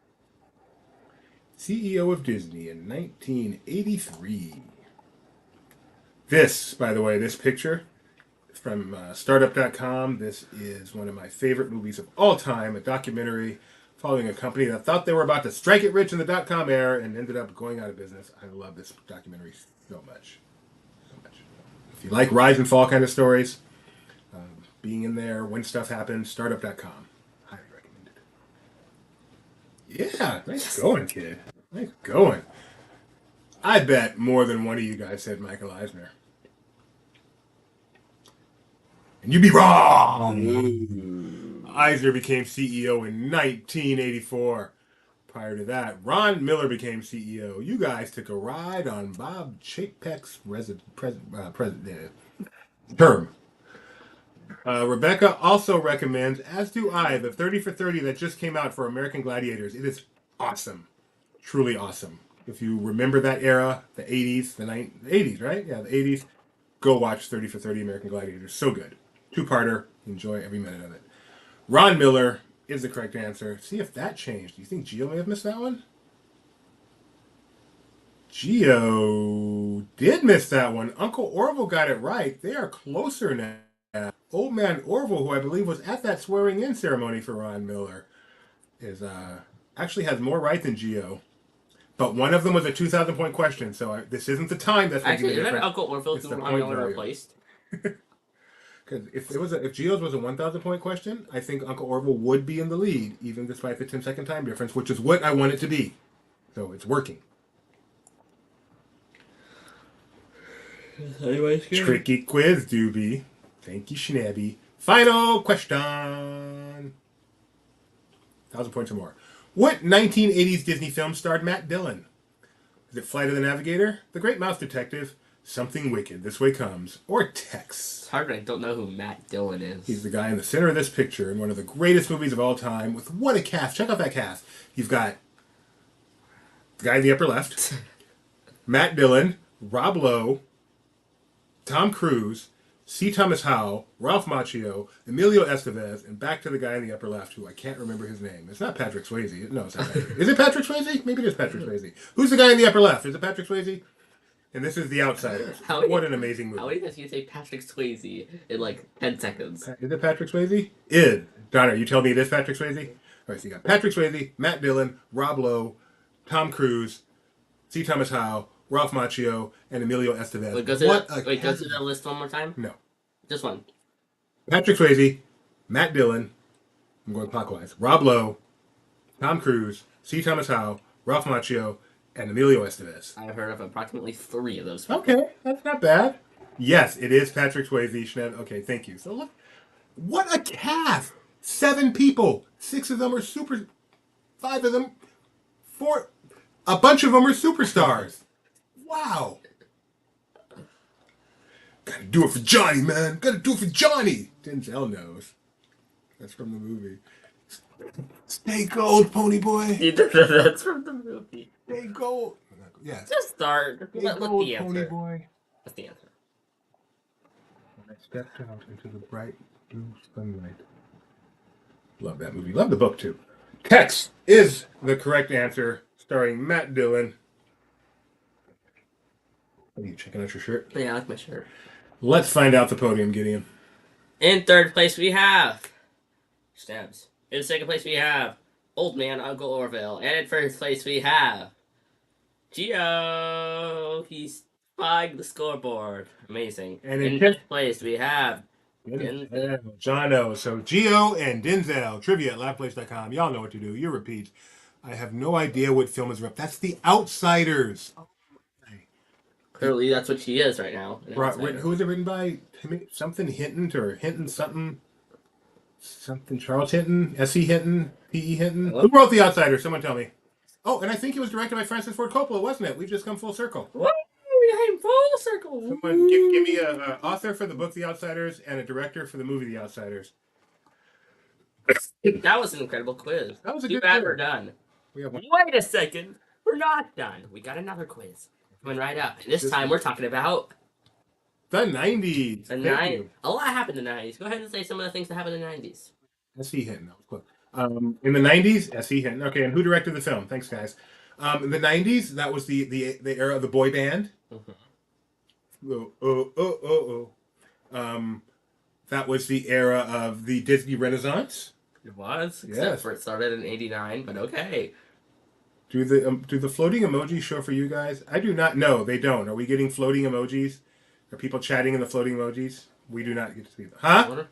CEO of Disney in 1983. This, by the way, this picture from startup.com. This is one of my favorite movies of all time, a documentary following a company that thought they were about to strike it rich in the dot-com era and ended up going out of business. I love this documentary so much. So much. If you like rise and fall kind of stories, being in there when stuff happens, startup.com. Highly recommended. Yeah, nice going, kid. Nice going. I bet more than one of you guys said Michael Eisner. And you'd be wrong! Ooh. Eisner became CEO in 1984. Prior to that, Ron Miller became CEO. You guys took a ride on Bob Chapek's term. Rebecca also recommends, as do I, the 30 for 30 that just came out for American Gladiators. It is awesome. Truly awesome. If you remember that era, the 80s, the 80s, right? Yeah, the 80s. Go watch 30 for 30 American Gladiators. So good. 2-parter. Enjoy every minute of it. Ron Miller is the correct answer. See if that changed. Do you think Gio may have missed that one? Gio did miss that one. Uncle Orville got it right. They are closer now. Old man Orville, who I believe was at that swearing-in ceremony for Ron Miller, is actually has more right than Geo. But one of them was a 2,000 point question, so this isn't the time that's going to Actually, be is that different. Uncle Orville It's who the won point only value. replaced? Because if Geo's was a 1,000 point question, I think Uncle Orville would be in the lead, even despite the 10-second time difference, which is what I want it to be. So it's working. Anyways, Tricky quiz, Doobie. Thank you, Schnabby. Final question. 1,000 points or more. What 1980s Disney film starred Matt Dillon? Is it Flight of the Navigator, The Great Mouse Detective, Something Wicked, This Way Comes, or Tex? It's hard, but I don't know who Matt Dillon is. He's the guy in the center of this picture in one of the greatest movies of all time with what a cast. Check out that cast. You've got the guy in the upper left, Matt Dillon, Rob Lowe, Tom Cruise, C. Thomas Howell, Ralph Macchio, Emilio Estevez, and back to the guy in the upper left, who I can't remember his name. It's not Patrick Swayze. No, it's not Patrick. Is it Patrick Swayze? Maybe it is Patrick Swayze. Who's the guy in the upper left? Is it Patrick Swayze? And this is The Outsiders. What an amazing movie. How many times can you say Patrick Swayze in like 10 seconds? Is it Patrick Swayze? Is. Donner, you tell me it is Patrick Swayze? All right, so you got Patrick Swayze, Matt Dillon, Rob Lowe, Tom Cruise, C. Thomas Howell, Ralph Macchio, and Emilio Estevez. Wait, go through that list one more time? No. Just one. Patrick Swayze, Matt Dillon, I'm going clockwise, Rob Lowe, Tom Cruise, C. Thomas Howell, Ralph Macchio, and Emilio Estevez. I've heard of approximately 3 of those. Okay, that's not bad. Yes, it is Patrick Swayze. Okay, thank you. So look, what a cast! 7 people. 6 of them are 5 of them, 4. A bunch of them are superstars. Wow. Gotta do it for Johnny, man. Gotta do it for Johnny. Denzel knows. That's from the movie. Stay gold, pony boy. That's from the movie. Stay gold. Yes. Just start. Stay Let gold, the pony answer. boy. That's the answer. When I stepped out into the bright blue sunlight. Love that movie. Love the book, too. Tex is the correct answer, starring Matt Dillon. Are you checking out your shirt? Yeah, I like my shirt. Let's find out the podium, Gideon. In 3rd place, we have Stabs. In 2nd place, we have Old Man Uncle Orville. And in 1st place, we have Geo. He's spying the scoreboard. Amazing. And in in 5th place, we have Jono. So Geo and Denzel. Trivia at loudplace.com. Y'all know what to do. Your repeats. I have no idea what film is rep. That's The Outsiders. Clearly, that's what she is right now. Who is it written by? Something Hinton or Hinton something? Something Charles Hinton? S.E. Hinton? P.E. Hinton? Hello? Who wrote The Outsiders? Someone tell me. Oh, and I think it was directed by Francis Ford Coppola, wasn't it? We've just come full circle. What? We came full circle. Someone give me an author for the book The Outsiders and a director for the movie The Outsiders. That was an incredible quiz. That was a Too good bad quiz. we're done. We have one. Wait a second. We're not done. We got another quiz. Coming right up. And this time we're talking about The 90s. the Thank 90s. you. A lot happened in the 90s. Go ahead and say some of the things that happened in the 90s. S.E. Hinton. That was close. In the 90s, S.E. Hinton. Okay, and who directed the film? Thanks, guys. In the 90s, that was the era of the boy band. That was the era of the Disney Renaissance. It was? Yes. Except for it started in 89, but okay. Do the floating emojis show for you guys? I do not know. They don't. Are we getting floating emojis? Are people chatting in the floating emojis? We do not get to see them. Huh? What are,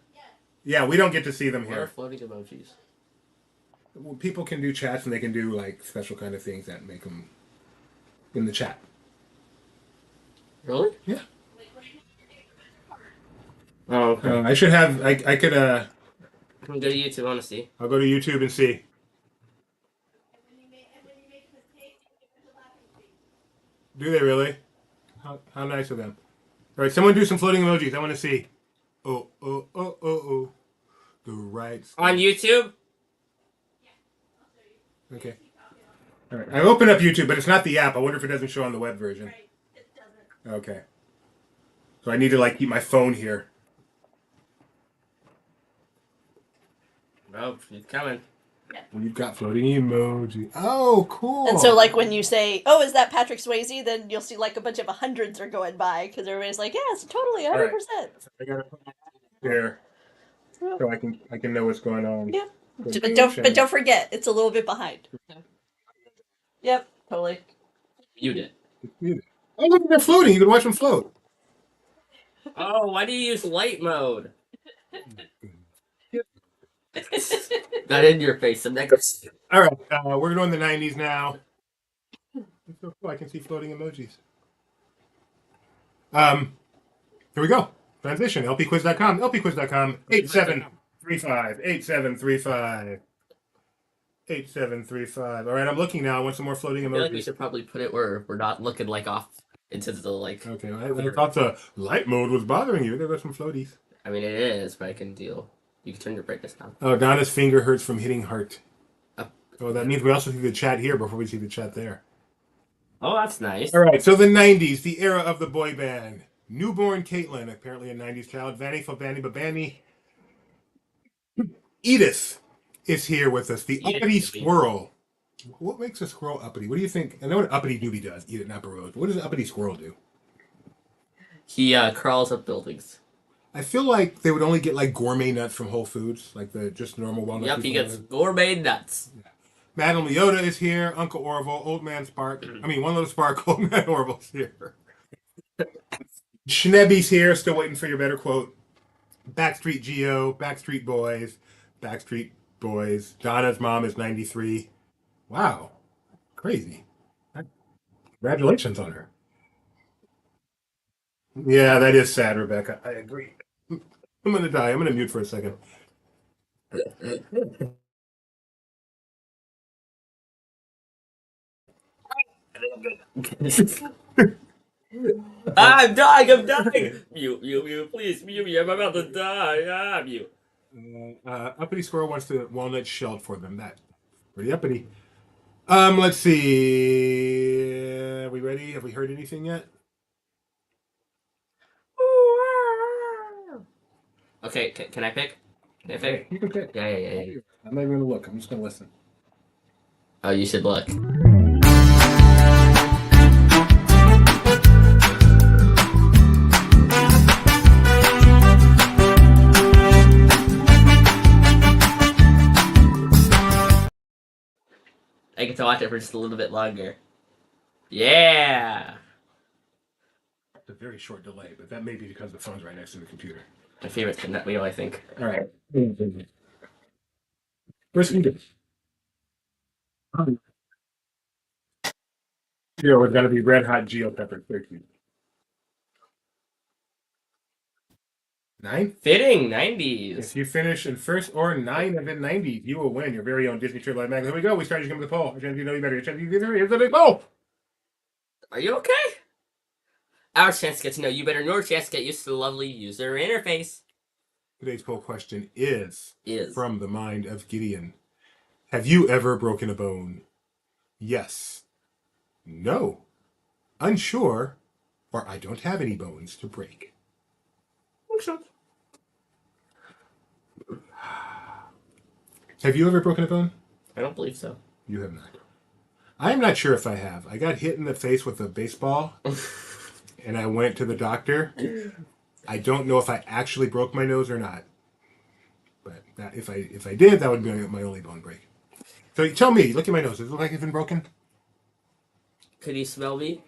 Yeah, we don't get to see them what are here. floating emojis? Well, people can do chats and they can do like special kind of things that make them in the chat. Really? Yeah. Oh, okay. I should have. I could. I'm going to go to YouTube, I want to see. I'll go to YouTube and see. Do they really? How nice of them. All right, someone do some floating emojis. I want to see. Oh. The right. On YouTube? Okay. All right. I opened up YouTube, but it's not the app. I wonder if it doesn't show on the web version. It doesn't. Okay. So I need to like keep my phone here. Oh, she's coming. We've got floating emoji. Oh, cool. And so, like, when you say, "Oh, is that Patrick Swayze?" then you'll see like a bunch of hundreds are going by because everybody's like, "Yes, totally, 100%." I gotta put my there so I can know what's going on. Yeah. But don't forget, it's a little bit behind. Yep, totally. Mute it. Oh, look, they're floating. You can watch them float. Oh, why do you use light mode? Not in your face. The next. All right, we're doing the 90s now. It's so cool. I can see floating emojis. Here we go. Transition. lpquiz.com. lpquiz.com. 8735. 8735. 8735. All right, I'm looking now. I want some more floating I feel like we emojis. should probably put it where we're not looking like off into the like. Okay, I thought the light mode was bothering you. There were some floaties. I mean, it is, but I can deal. You can turn your brightness down. Oh, Donna's finger hurts from hitting heart. Oh. Oh, that means we also see the chat here before we see the chat there. Oh, that's nice. All right, so the 90s, the era of the boy band. Newborn Caitlin, apparently a 90s child. Vanny Fobani Babani. Edith is here with us. The uppity squirrel. What makes a squirrel uppity? What do you think? I know what uppity newbie does. Eat it, not But what does an uppity squirrel do? He crawls up buildings. I feel like they would only get like gourmet nuts from Whole Foods, like the just normal walnuts. Yep, he gets gourmet nuts. Yeah. Madam Leota is here. Uncle Orville, Old Man Spark. I mean, One Little Spark, Old Man Orville's here. Schnebby's here, still waiting for your better quote. Backstreet Geo, Backstreet Boys, Backstreet Boys. Donna's mom is 93. Wow. Crazy. Congratulations on her. Yeah, that is sad, Rebecca. I agree. I'm going to die. I'm going to mute for a second. I'm dying! Mute, please, mute, I'm about to die. Mute. Uppity Squirrel wants the walnut shelled for them. That pretty uppity. Let's see. Are we ready? Have we heard anything yet? Okay, can I pick? Can I pick? You can pick. Yeah. I'm not even going to look. I'm just going to listen. Oh, you should look. I get to watch it for just a little bit longer. Yeah! It's a very short delay, but that may be because the phone's right next to the computer. My favorite's the nut wheel, I think. All right. First thing Geo is going to be red hot Geo pepper. 13. 9? Fitting 90s. If you finish in first or 9 of the 90s, you will win your very own Disney Trivia Live magazine. Here we go. We started to come to the poll. You know you better. Here's the big poll. Are you okay? Our chance to get to know you better, and your chance to get used to the lovely user interface. Today's poll question is from the mind of Gideon. Have you ever broken a bone? Yes. No. Unsure. Or I don't have any bones to break. Makes sense. Have you ever broken a bone? I don't believe so. You have not. I am not sure if I have. I got hit in the face with a baseball, and I went to the doctor. I don't know if I actually broke my nose or not. But that, if I did, that would be my only bone break. So tell me, look at my nose. Does it look like it's been broken? Could you smell me?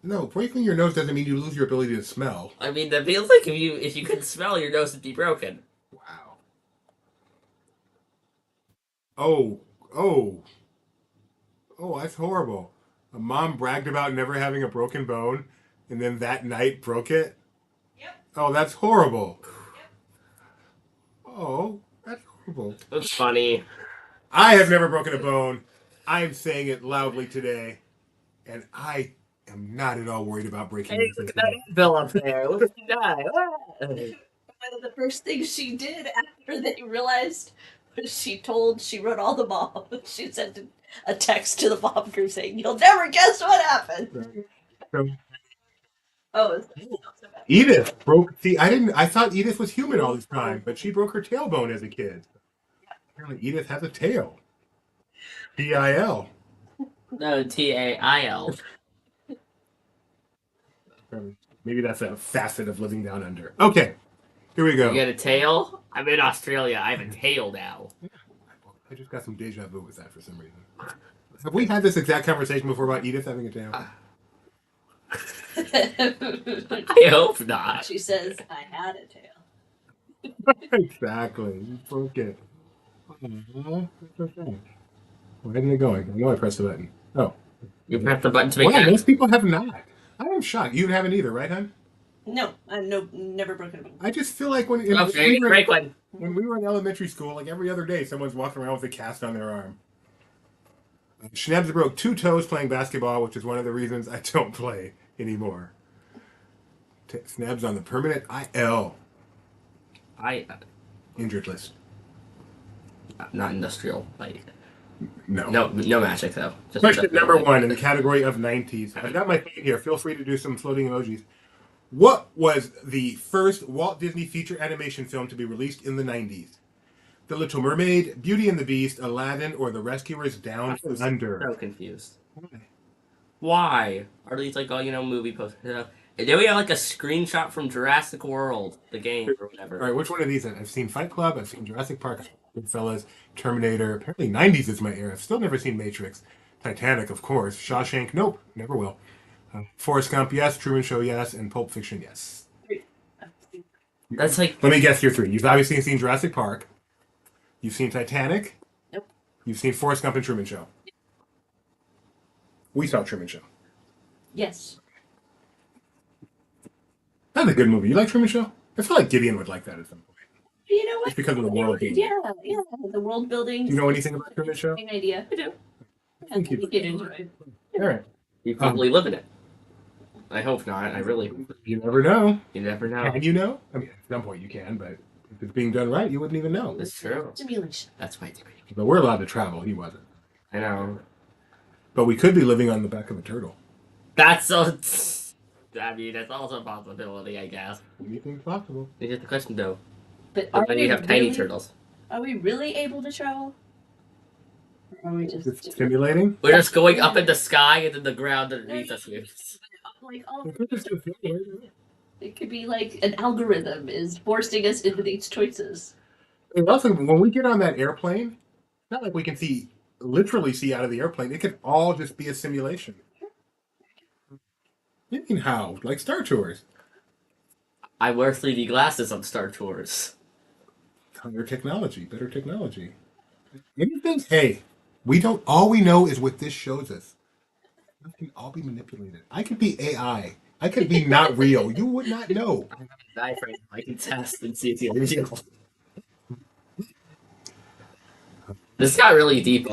No, breaking your nose doesn't mean you lose your ability to smell. I mean, that feels like if you couldn't smell, your nose would be broken. Wow. Oh, that's horrible. A mom bragged about never having a broken bone, and then that night broke it? Yep. Oh, that's horrible. Yep. Oh, that's horrible. That's funny. I have never broken a bone. I am saying it loudly today, and I am not at all worried about breaking Hey, look at that bill up there. Look at die. One of the first things she did after they realized was she wrote all the moms. She sent a text to the mom group saying, "You'll never guess what happened." So, Oh, it's not so bad. Edith broke. See, I thought Edith was human all this time, but she broke her tailbone as a kid. Apparently, Edith has a tail. T-I-L. No, T-A-I-L. Maybe that's a facet of living down under. Okay, Here we go. You get a tail? I'm in Australia. I have a tail now. I just got some deja vu with that for some reason. Have we had this exact conversation before about Edith having a tail? I hope not. She says, I had a tail. Exactly. You broke it. That's okay. Where isn't it going? I know I pressed the button. Oh. You press the button to make Wow, it. most people have not. I am shocked. You haven't either, right, hon? No, I've never broken a bone. I just feel like when Okay, break one. when we were in elementary school, like every other day, someone's walking around with a cast on their arm. Schnabs broke 2 toes playing basketball, which is one of the reasons I don't play anymore. Snabs on the permanent IL. Injured list. Not industrial. Like, No. no magic though. Just Question industrial. number 1 in the category of 90s. I've got my phone here. Feel free to do some floating emojis. What was the first Walt Disney feature animation film to be released in the 90s? The Little Mermaid, Beauty and the Beast, Aladdin, or The Rescuers Down Under? So confused. Why are these like all movie posters? And then we have like a screenshot from Jurassic World, the game or whatever. All right, which one of these? I've seen Fight Club, I've seen Jurassic Park, Goodfellas, Terminator. Apparently 90s is my era. I've still never seen Matrix. Titanic, of course. Shawshank, nope, never will. Forrest Gump, yes. Truman Show, yes. And Pulp Fiction, yes. That's like. Let me guess your 3. You've obviously seen Jurassic Park. You've seen Titanic. Nope. You've seen Forrest Gump and Truman Show. We saw Truman Show. Yes. That's a good movie. You like Truman Show? I feel like Gideon would like that at some point. You know what? Just because of the world building. Yeah, the world building. Do you know anything about Truman Show? Same idea. I do. I think you You get into it. All right. You probably live in it. I hope not. I really. You never know. You never know. Can you know? I mean, at some point you can, but if it's being done right, you wouldn't even know. That's true. Simulation. That's my theory. But we're allowed to travel. He wasn't. I know. But we could be living on the back of a turtle. That's so. I mean, that's also a possibility, I guess. Anything's possible. It's just a question, though. But But then you have tiny turtles. Are we really able to travel? Or are we Is just it stimulating? We're just going up in the sky and then the ground underneath us moves. like it could be like an algorithm is forcing us into these choices. And also, when we get on that airplane, not like we can literally see out of the airplane. It could all just be a simulation. You mean how? Like Star Tours. I wear 3D glasses on Star Tours. Better technology. Anything? Hey, all we know is what this shows us. It can all be manipulated. I could be AI. I could be not real. You would not know. I can test and see if you're real. This got really deep.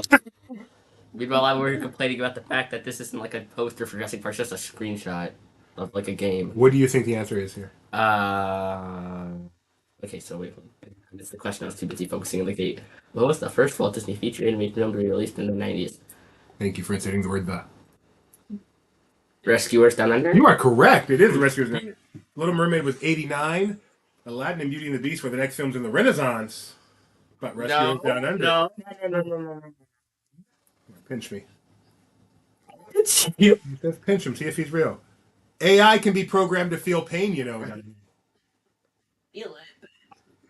Meanwhile, I were complaining about the fact that this isn't like a poster for Jurassic Park, it's just a screenshot of like a game. What do you think the answer is here? Okay, so wait. It's the question I was too busy focusing on the gate. What was the first Walt Disney feature animated film to be released in the 90s? Thank you for inserting the word "the." Rescuers Down Under? You are correct. It is the Rescuers. Little Mermaid was 89. Aladdin and Beauty and the Beast were the next films in the Renaissance. But Rescuers Down Under. No. Pinch me. It's Just pinch him. See if he's real. AI can be programmed to feel pain, you know. Feel it, but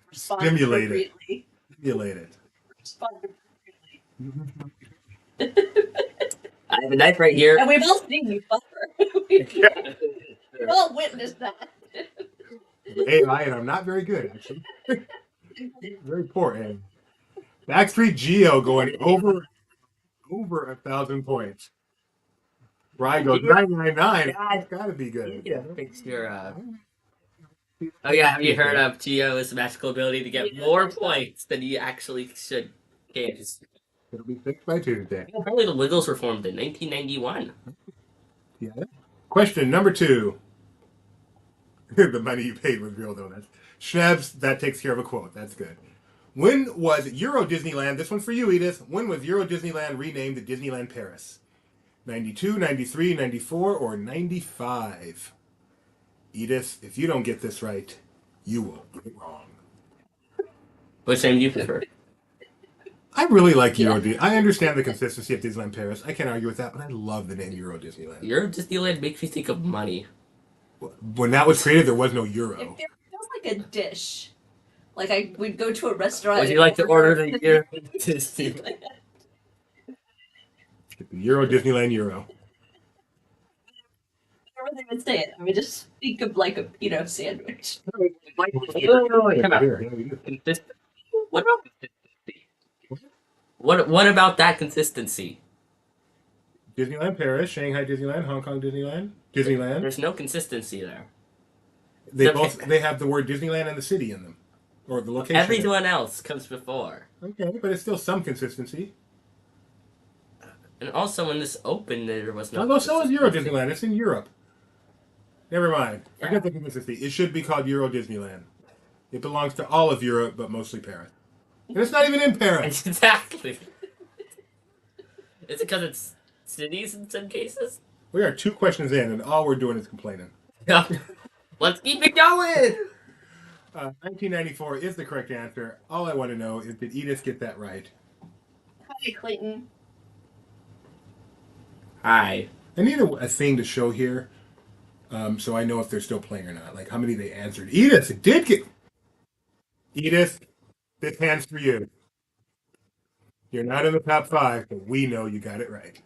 respond Stimulate it. appropriately. Stimulate it. Respond appropriately. I have a knife right here. And we've all seen you suffer. We've all witnessed that. AI, and I'm not very good, actually. Very poor, and Backstreet Geo going over 1,000 points. Ryan goes 999. It's got to be good. Fix your, Oh yeah, have you heard of Gio's magical ability to get more points than you actually should get? It'll be fixed by Tuesday. Apparently the Wiggles were formed in 1991. Yeah. Question number 2. The money you paid was real donuts. Schnabs, that takes care of a quote. That's good. When was Euro Disneyland, this one's for you, Edith, when was Euro Disneyland renamed to Disneyland Paris? 92, 93, 94, or 95? Edith, if you don't get this right, you will get it wrong. Which name do you prefer? I really like Euro Disneyland. I understand the consistency of Disneyland Paris. I can't argue with that, but I love the name Euro Disneyland. Euro Disneyland makes me think of money. When that was created, there was no euro. It feels like a dish. Like we'd go to a restaurant. Would you like to order the Euro Disneyland? Get the Euro Disneyland Euro. Whatever they would say it. I mean, just think of like a pita sandwich. Come on. Here, we do. Consist- What about consistency? What about that consistency? Disneyland Paris, Shanghai Disneyland, Hong Kong Disneyland, Disneyland. There's no consistency there. They have the word Disneyland and the city in them, or the location. Everyone else comes before. Okay, but it's still some consistency. And also, when this opened, there was no. Although so is Euro Disneyland. It's in Europe. Never mind. Forget the consistency. It should be called Euro Disneyland. It belongs to all of Europe, but mostly Paris. And it's not even in Paris. Exactly. Is it because it's cities in some cases? We are 2 questions in, and all we're doing is complaining. Yeah. Let's keep it going. 1994 is the correct answer. All I want to know is, did Edith get that right? Hi, Clayton. Hi. I need a thing to show here, so I know if they're still playing or not. Like how many they answered. Edith, it did get. Edith, this hand's for you. You're not in the top 5, but we know you got it right.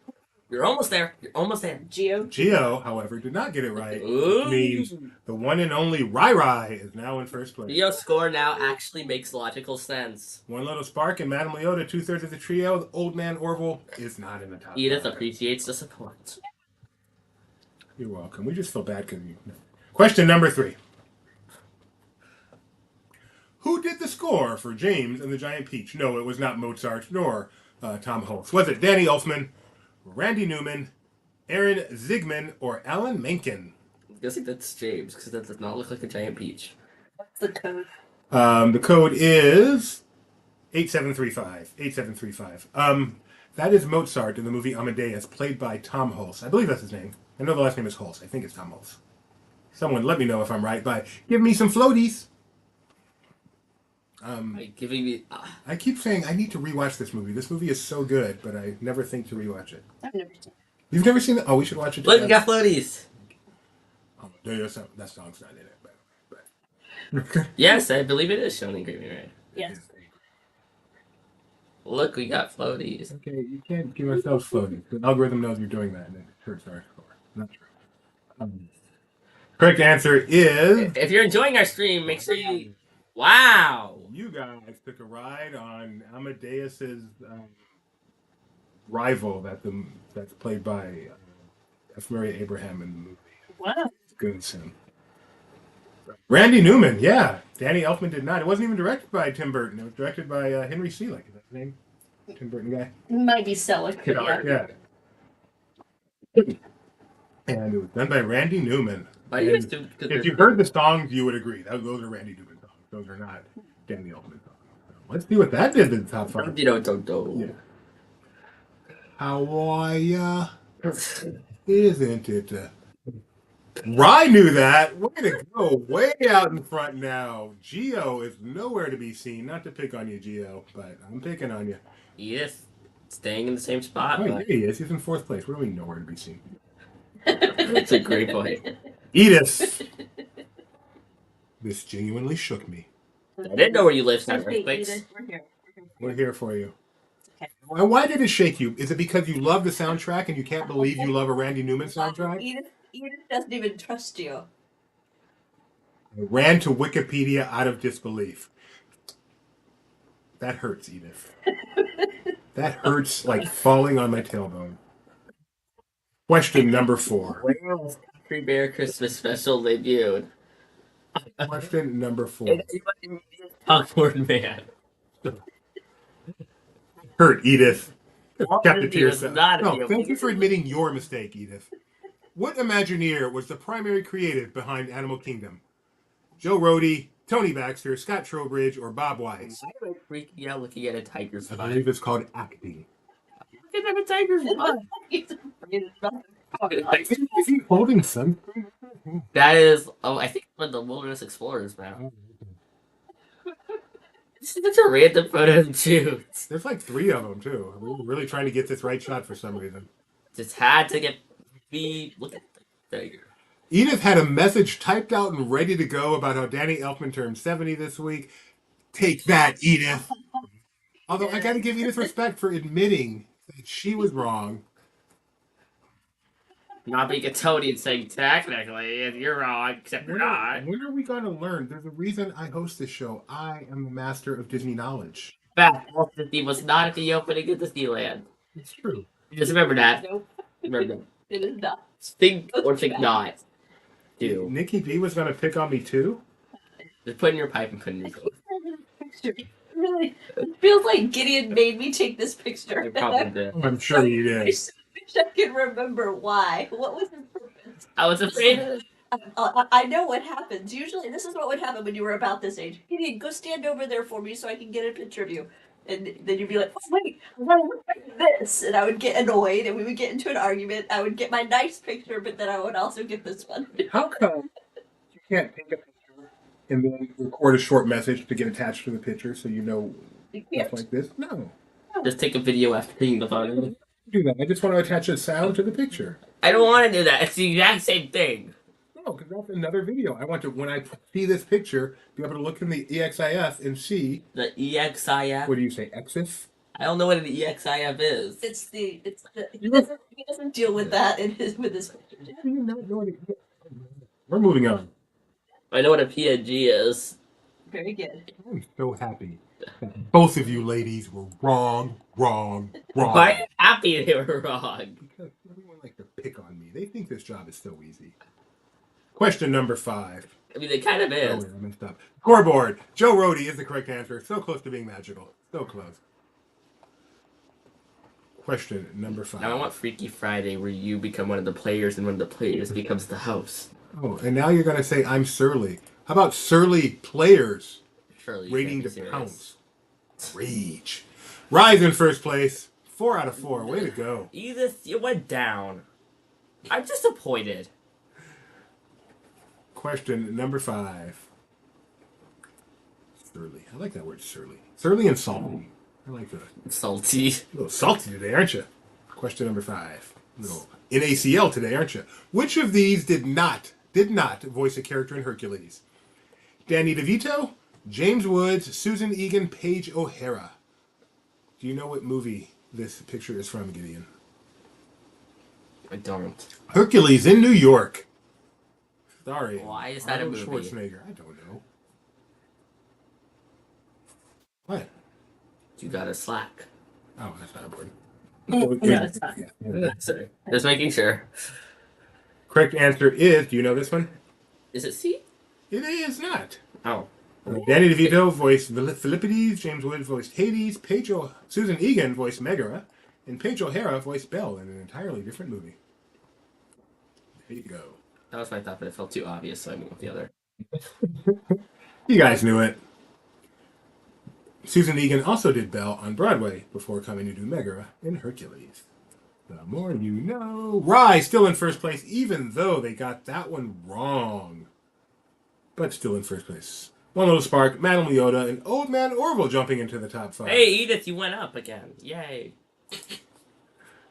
You're almost there. You're almost there. Geo, however, did not get it right. Ooh. Which means the one and only Rai Rai is now in first place. Geo's score now actually makes logical sense. One Little Spark and Madame Leota, 2/3 of the trio. The Old Man Orville is not in the top. Edith 5. appreciates the support. You're welcome. We just feel bad because you. Question number 3. Who did the score for James and the Giant Peach? No, it was not Mozart nor Tom Hulse. Was it Danny Elfman, Randy Newman, Aaron Zigman, or Alan Menken? I'm guessing that's James, because that does not look like a giant peach. What's the code? The code is 8735. 8735. That is Mozart in the movie Amadeus, played by Tom Hulse. I believe that's his name. I know the last name is Hulse. I think it's Tom Hulse. Someone let me know if I'm right by give me some floaties. Giving me. I keep saying I need to rewatch this movie. This movie is so good, but I never think to rewatch it. I've never seen it. You've never seen it? Oh, we should watch it Look, together. you got floaties. That song's not in it. But. Yes, I believe it is shown in Gravy, right? Yes. Look, we got floaties. Okay, you can't give ourselves floaties. The algorithm knows you're doing that, and it hurts our score. Not true. Correct answer is... If you're enjoying our stream, make sure you... Wow! You guys took a ride on Amadeus's rival that's played by F. Murray Abraham in the movie. Wow. Good soon. Randy Newman, yeah. Danny Elfman did not. It wasn't even directed by Tim Burton. It was directed by Henry Selick. Is that his name? Tim Burton guy? Might be Selick. Yeah. Yeah. And it was done by Randy Newman. If you heard the songs, you would agree. Those are Randy Newman songs. Those are not Danny Elfman songs. So let's see what that did in the top 5. Yeah. How are ya? Isn't it? Rye knew that. Way to go. Way out in front now. Geo is nowhere to be seen. Not to pick on you, Geo, but I'm picking on you. Yes. Staying in the same spot. Oh, But... there he is. He's in 4th place. What do we mean nowhere to be seen? That's a great point. Edith. This genuinely shook me. I didn't know where you lived, We're earthquakes. here. We're here for you. Okay. Why did it shake you? Is it because you love the soundtrack and you can't believe you love a Randy Newman soundtrack? Edith doesn't even trust you. I ran to Wikipedia out of disbelief. That hurts, Edith. That hurts like falling on my tailbone. Question number 4. Where was Country Bear Christmas Special debuted? Question number 4. Awkward Man. Hurt, Edith. Walt Kept it to Disney was yourself. not a No, deal. thank you for admitting your mistake, Edith. What Imagineer was the primary creative behind Animal Kingdom? Joe Rohde, Tony Baxter, Scott Trowbridge, or Bob Wise? Why am I freaking out looking at a tiger's I butt? believe it's called acting. Look at a tiger's butt. He's afraid of nothing. Is he holding sunscreen? That is, I think it's one of the Wilderness Explorers, man. This is such a random photo of Jude. There's like 3 of them, too. We're really trying to get this right shot for some reason. Just had to get me. Look at the tiger. Edith had a message typed out and ready to go about how Danny Elfman turned 70 this week. Take that, Edith. Although I got to give Edith respect for admitting that she was wrong. Not being a Tony and saying technically you're wrong, except you're not. When are we going to learn? There's a reason I host this show. I am the master of Disney knowledge. Fact, Walt Disney was not at the opening of Disneyland. It's true. Just remember that. Nope. Remember that. It is not. Think or think not. Do. Nikki B was going to pick on me too? Just put in your pipe and put in your throat. Picture. Really, it feels like Gideon made me take this picture. I probably did. I'm sure you I did. wish I can remember why. What was his purpose? I was afraid. I know what happens. Usually, this is what would happen when you were about this age. Gideon, go stand over there for me so I can get a picture of you. And then you'd be like, oh, wait, I want to look like this. And I would get annoyed and we would get into an argument. I would get my nice picture, but then I would also get this one. How come you can't take a picture and then record a short message to get attached to the picture so you know You stuff can't. like this? No. Just take a video after taking the photo. Do that. I just want to attach a sound to the picture. I don't want to do that. It's the exact same thing. No, because that's another video. I want to, when I see this picture, be able to look in the EXIF and see. The EXIF. What do you say, EXIF? I don't know what an EXIF is. He doesn't deal with that with his picture. Do you not know what it is? We're moving on. I know what a PNG is. Very good. I'm so happy that both of you ladies were wrong. Why are you happy they were wrong? Because everyone likes to pick on me. They think this job is so easy. Question number 5. I mean, it kind of Oh, is. wait, I messed up. Scoreboard. Joe Rody is the correct answer. So close to being magical. So close. Question number 5. Now I want Freaky Friday where you become one of the players and one of the players becomes the host. Oh, and now you're going to say I'm surly. How about surly players Surely you rating can't be to serious. pounce? Rage. Rise in first place. 4 out of 4. Way to go. Edith, you went down. I'm disappointed. Question number 5. Surly. I like that word, surly. Surly and salty. I like that. Salty. A little salty today, aren't you? Question number 5. A little NaCl today, aren't you? Which of these did not voice a character in Hercules? Danny DeVito, James Woods, Susan Egan, Paige O'Hara. Do you know what movie this picture is from, Gideon? I don't. Hercules in New York. Sorry. Why is that a Arnold movie? Schwarzenegger. I don't know. What? You got a slack. Oh, that's not important. Yeah, that's not. Sorry. Just making sure. Correct answer is, do you know this one? Is it C? It is not. Oh. Danny DeVito voiced Philippides, James Woods voiced Hades, Susan Egan voiced Megara, and Paige O'Hara voiced Belle in an entirely different movie. There you go. That was my thought, but it felt too obvious, so I went with the other. You guys knew it. Susan Egan also did Belle on Broadway before coming to do Megara in Hercules. The more you know. Rye still in first place, even though they got that one wrong. But still in first place. One Little Spark, Madame Leota, and Old Man Orville jumping into the top 5. Hey, Edith, you went up again. Yay.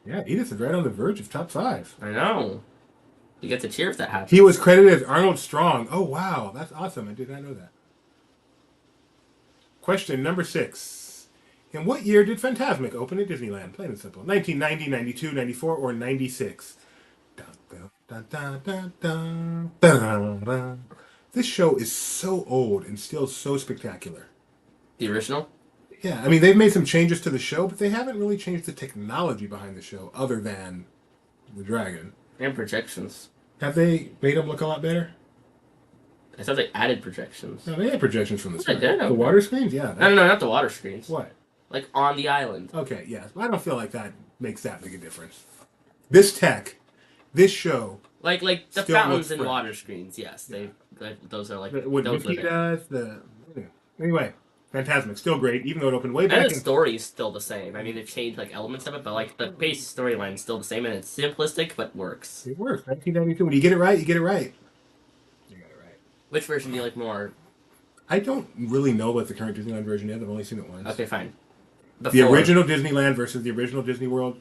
Yeah, Edith is right on the verge of top 5. I know. You get to cheer if that happens. He was credited as Arnold Strong. Oh, wow. That's awesome. I did not know that. Question number 6. In what year did Fantasmic open at Disneyland? Plain and simple. 1990, 92, 94, or 96? Dun, dun, dun, dun, dun, dun, dun. This show is so old and still so spectacular. The original? Yeah, I mean, they've made some changes to the show, but they haven't really changed the technology behind the show other than the dragon. And projections. Have they made them look a lot better? I thought they added projections. No, they had projections from the They screen. did? The water screens? Yeah. No, not the water screens. What? Like on the island. Okay, yes. I don't feel like that makes that big a difference. This tech, this show, Like the Still fountains looks and fresh. water screens, yes. Those are like what those Mickey live in. does, anyway, Fantasmic, still great, even though it opened way And back the in... story is still the same. I mean, they've changed like elements of it, but like the base storyline is still the same, and it's simplistic but works. It works, 1992. When you get it right, you get it right. You got it right. Which version do you like more? I don't really know what the current Disneyland version is. I've only seen it once. Okay, fine. The original Disneyland versus the original Disney World,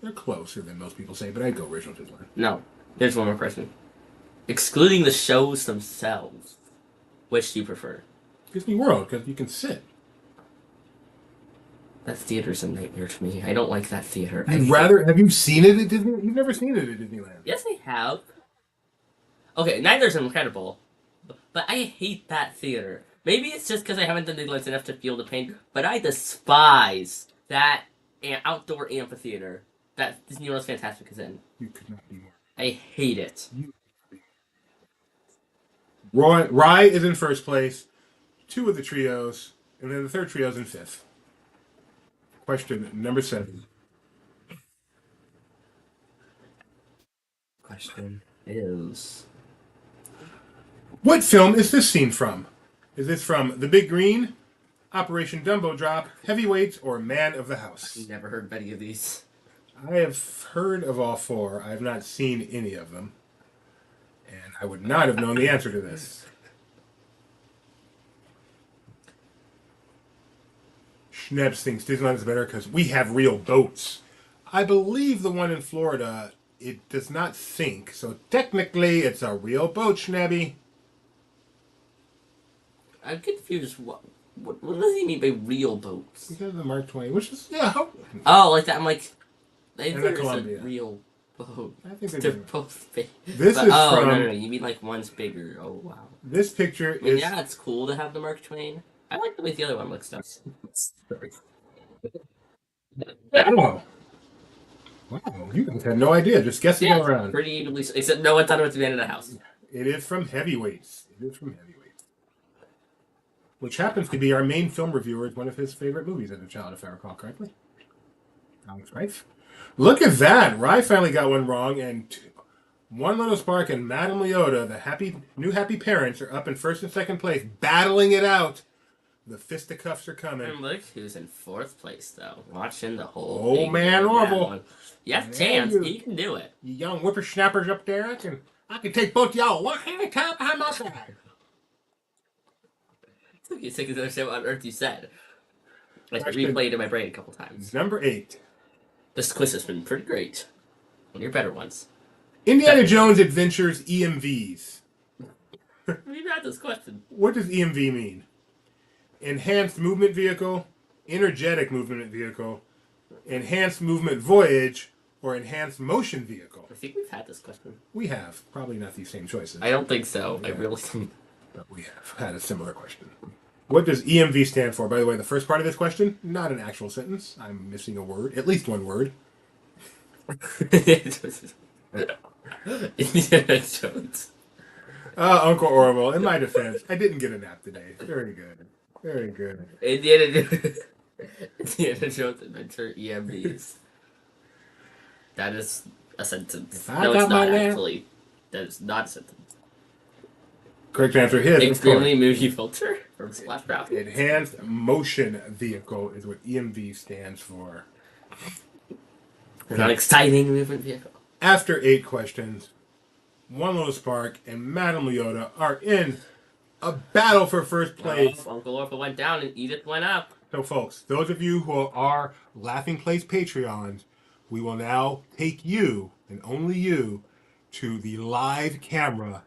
they're closer than most people say, but I'd go original Disneyland. No. There's one more question. Excluding the shows themselves, which do you prefer? Disney World, because you can sit. That theater's a nightmare to me. I don't like that theater. Have you seen it at Disney? You've never seen it at Disneyland. Yes, I have. Okay, Nightmare's incredible, but I hate that theater. Maybe it's just because I haven't done Disneyland enough to feel the pain, but I despise that outdoor amphitheater that Disney World's Fantastic is in. You could not be more. I hate it. Rye is in first place, 2 of the trios, and then the third trio's in 5th. Question number 7. Question is... What film is this scene from? Is this from The Big Green, Operation Dumbo Drop, Heavyweights, or Man of the House? Never heard of any of these. I have heard of all 4. I have not seen any of them. And I would not have known the answer to this. Schnebs thinks Disneyland is better because we have real boats. I believe the one in Florida, it does not sink. So technically, it's a real boat, Schnebby. I'm confused. What does he mean by real boats? Because of the Mark Twain, which is, yeah. Oh, like that. I'm like, I think And the there's a Columbia. real boat. I think They're do. both big. This But, is oh, from... no. You mean like one's bigger. Oh, wow. This picture I mean, is... yeah, it's cool to have the Mark Twain. I like the way the other one looks, though. Oh. Wow, you guys had no idea. Just guessing all around. Pretty evenly, except no one thought it was the end of the house. It is from Heavyweights. Which happens to be our main film reviewer. It's one of his favorite movies as a child, if I recall correctly. Alex Rife. Look at that. Rye finally got one wrong, and One Little Spark and Madame Leota, the new happy parents, are up in first and second place, battling it out. The fisticuffs are coming. And look who's in 4th place, though. Watching the whole Old thing. man Orville. You have a chance. You can do it. You young whippersnappers up there, I can take both y'all one hand at a time behind my back. It took you 6 to understand what on earth you said. I Question. replayed it in my brain a couple times. Number 8. This quiz has been pretty great. One of your better ones. Indiana Jones Adventures EMVs. We've had this question. What does EMV mean? Enhanced Movement Vehicle, Energetic Movement Vehicle, Enhanced Movement Voyage, or Enhanced Motion Vehicle? I think we've had this question. We have. Probably not these same choices. I don't think so. Yeah. I really don't. But we have had a similar question. What does EMV stand for? By the way, the first part of this question, not an actual sentence. I'm missing a word. At least one word. Indiana Jones. Uncle Orwell, in my defense, I didn't get a nap today. Very good. Very good. Indiana Jones Adventure EMVs. That is a sentence. If I No, got it's my not nap- actually. That is not a sentence. Correct answer is, of course, Extremely movie filter from Splash Brown. Enhanced Motion Vehicle is what EMV stands for. It's an exciting movement vehicle. After 8 questions, One Little Spark and Madame Leota are in a battle for first place. Well, Uncle Orpha went down and Edith went up. So, folks, those of you who are Laughing Place Patreons, we will now take you, and only you, to the live camera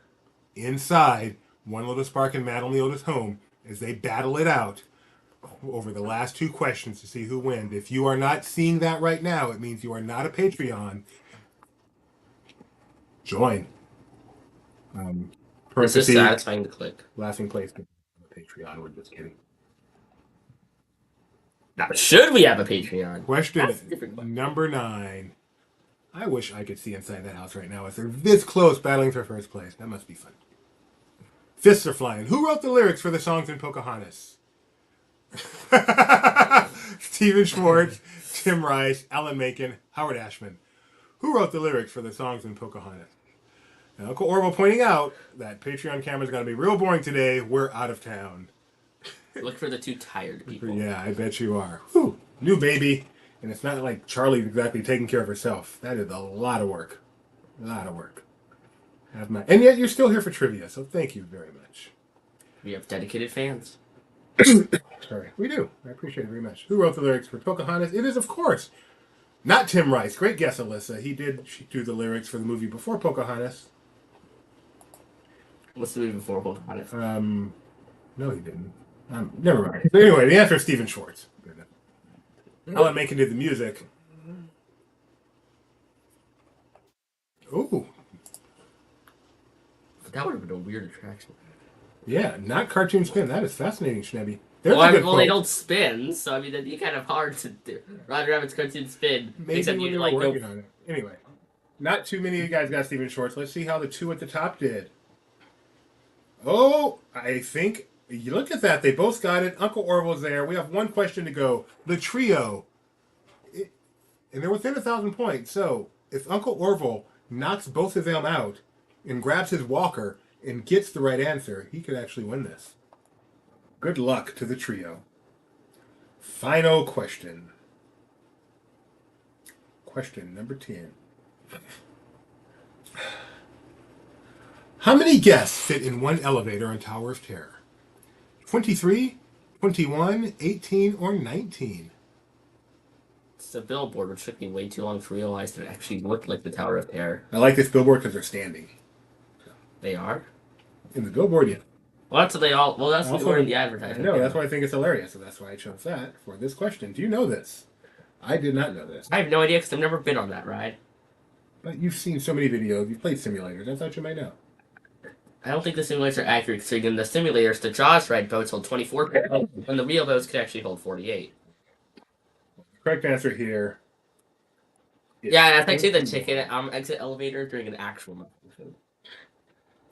inside One Little Spark and Madame Leota's home as they battle it out over the last 2 questions to see who wins. If you are not seeing that right now, it means you are not a Patreon. Join. It's just satisfying to click. Laughing Place Patreon. We're just kidding. Now, should we have a Patreon? Question That's a different question. number 9. I wish I could see inside that house right now as they're this close battling for first place. That must be fun. Fists are flying. Who wrote the lyrics for the songs in Pocahontas? Stephen Schwartz, Tim Rice, Alan Menken, Howard Ashman. Who wrote the lyrics for the songs in Pocahontas? Now, Uncle Orwell pointing out that Patreon camera's going to be real boring today. We're out of town. Look for the 2 tired people. Yeah, I bet you are. Whew. New baby. And it's not like Charlie's exactly taking care of herself. That is a lot of work. A lot of work. And yet you're still here for trivia, so thank you very much. We have dedicated fans. Sorry. We do. I appreciate it very much. Who wrote the lyrics for Pocahontas? It is, of course, Not Tim Rice. Great guess, Alyssa. He did do the lyrics for the movie before Pocahontas. What's the movie before Pocahontas? No, he didn't. Never mind. So anyway, the answer is Stephen Schwartz. Alan Menken did the music. Ooh. That would have been a weird attraction. Yeah, not cartoon spin. That is fascinating, Schnebby. There's Well, they don't spin, so I mean, that'd be kind of hard to do. Roger Rabbit's cartoon spin. Maybe except when you they were like working on it. Anyway, not too many of you guys got Stephen Schwartz. Let's see how the two at the top did. Oh, I think you look at that. They both got it. Uncle Orville's there. We have one question to go. The trio, and they're within 1,000 points. So if Uncle Orville knocks both of them out and grabs his walker and gets the right answer, he could actually win this. Good luck to the trio. Final question. Question number 10. How many guests fit in one elevator on Tower of Terror? 23, 21, 18, or 19? It's a billboard, which took me way too long to realize that it actually looked like the Tower of Terror. I like this billboard because they're standing. They are? In the billboard, yeah. Well, that's what they all. Well, that's what they were in the I advertisement. know, that's why I think it's hilarious, so that's why I chose that for this question. Do you know this? I did not know this. I have no idea because I've never been on that ride. But you've seen so many videos, you've played simulators, I thought you might know. I don't think the simulators are accurate, because in the simulators, the Jaws ride boats hold 24 people, and the real boats could actually hold 48. Correct answer here. Yeah, that's actually the ticket exit elevator during an actual movie.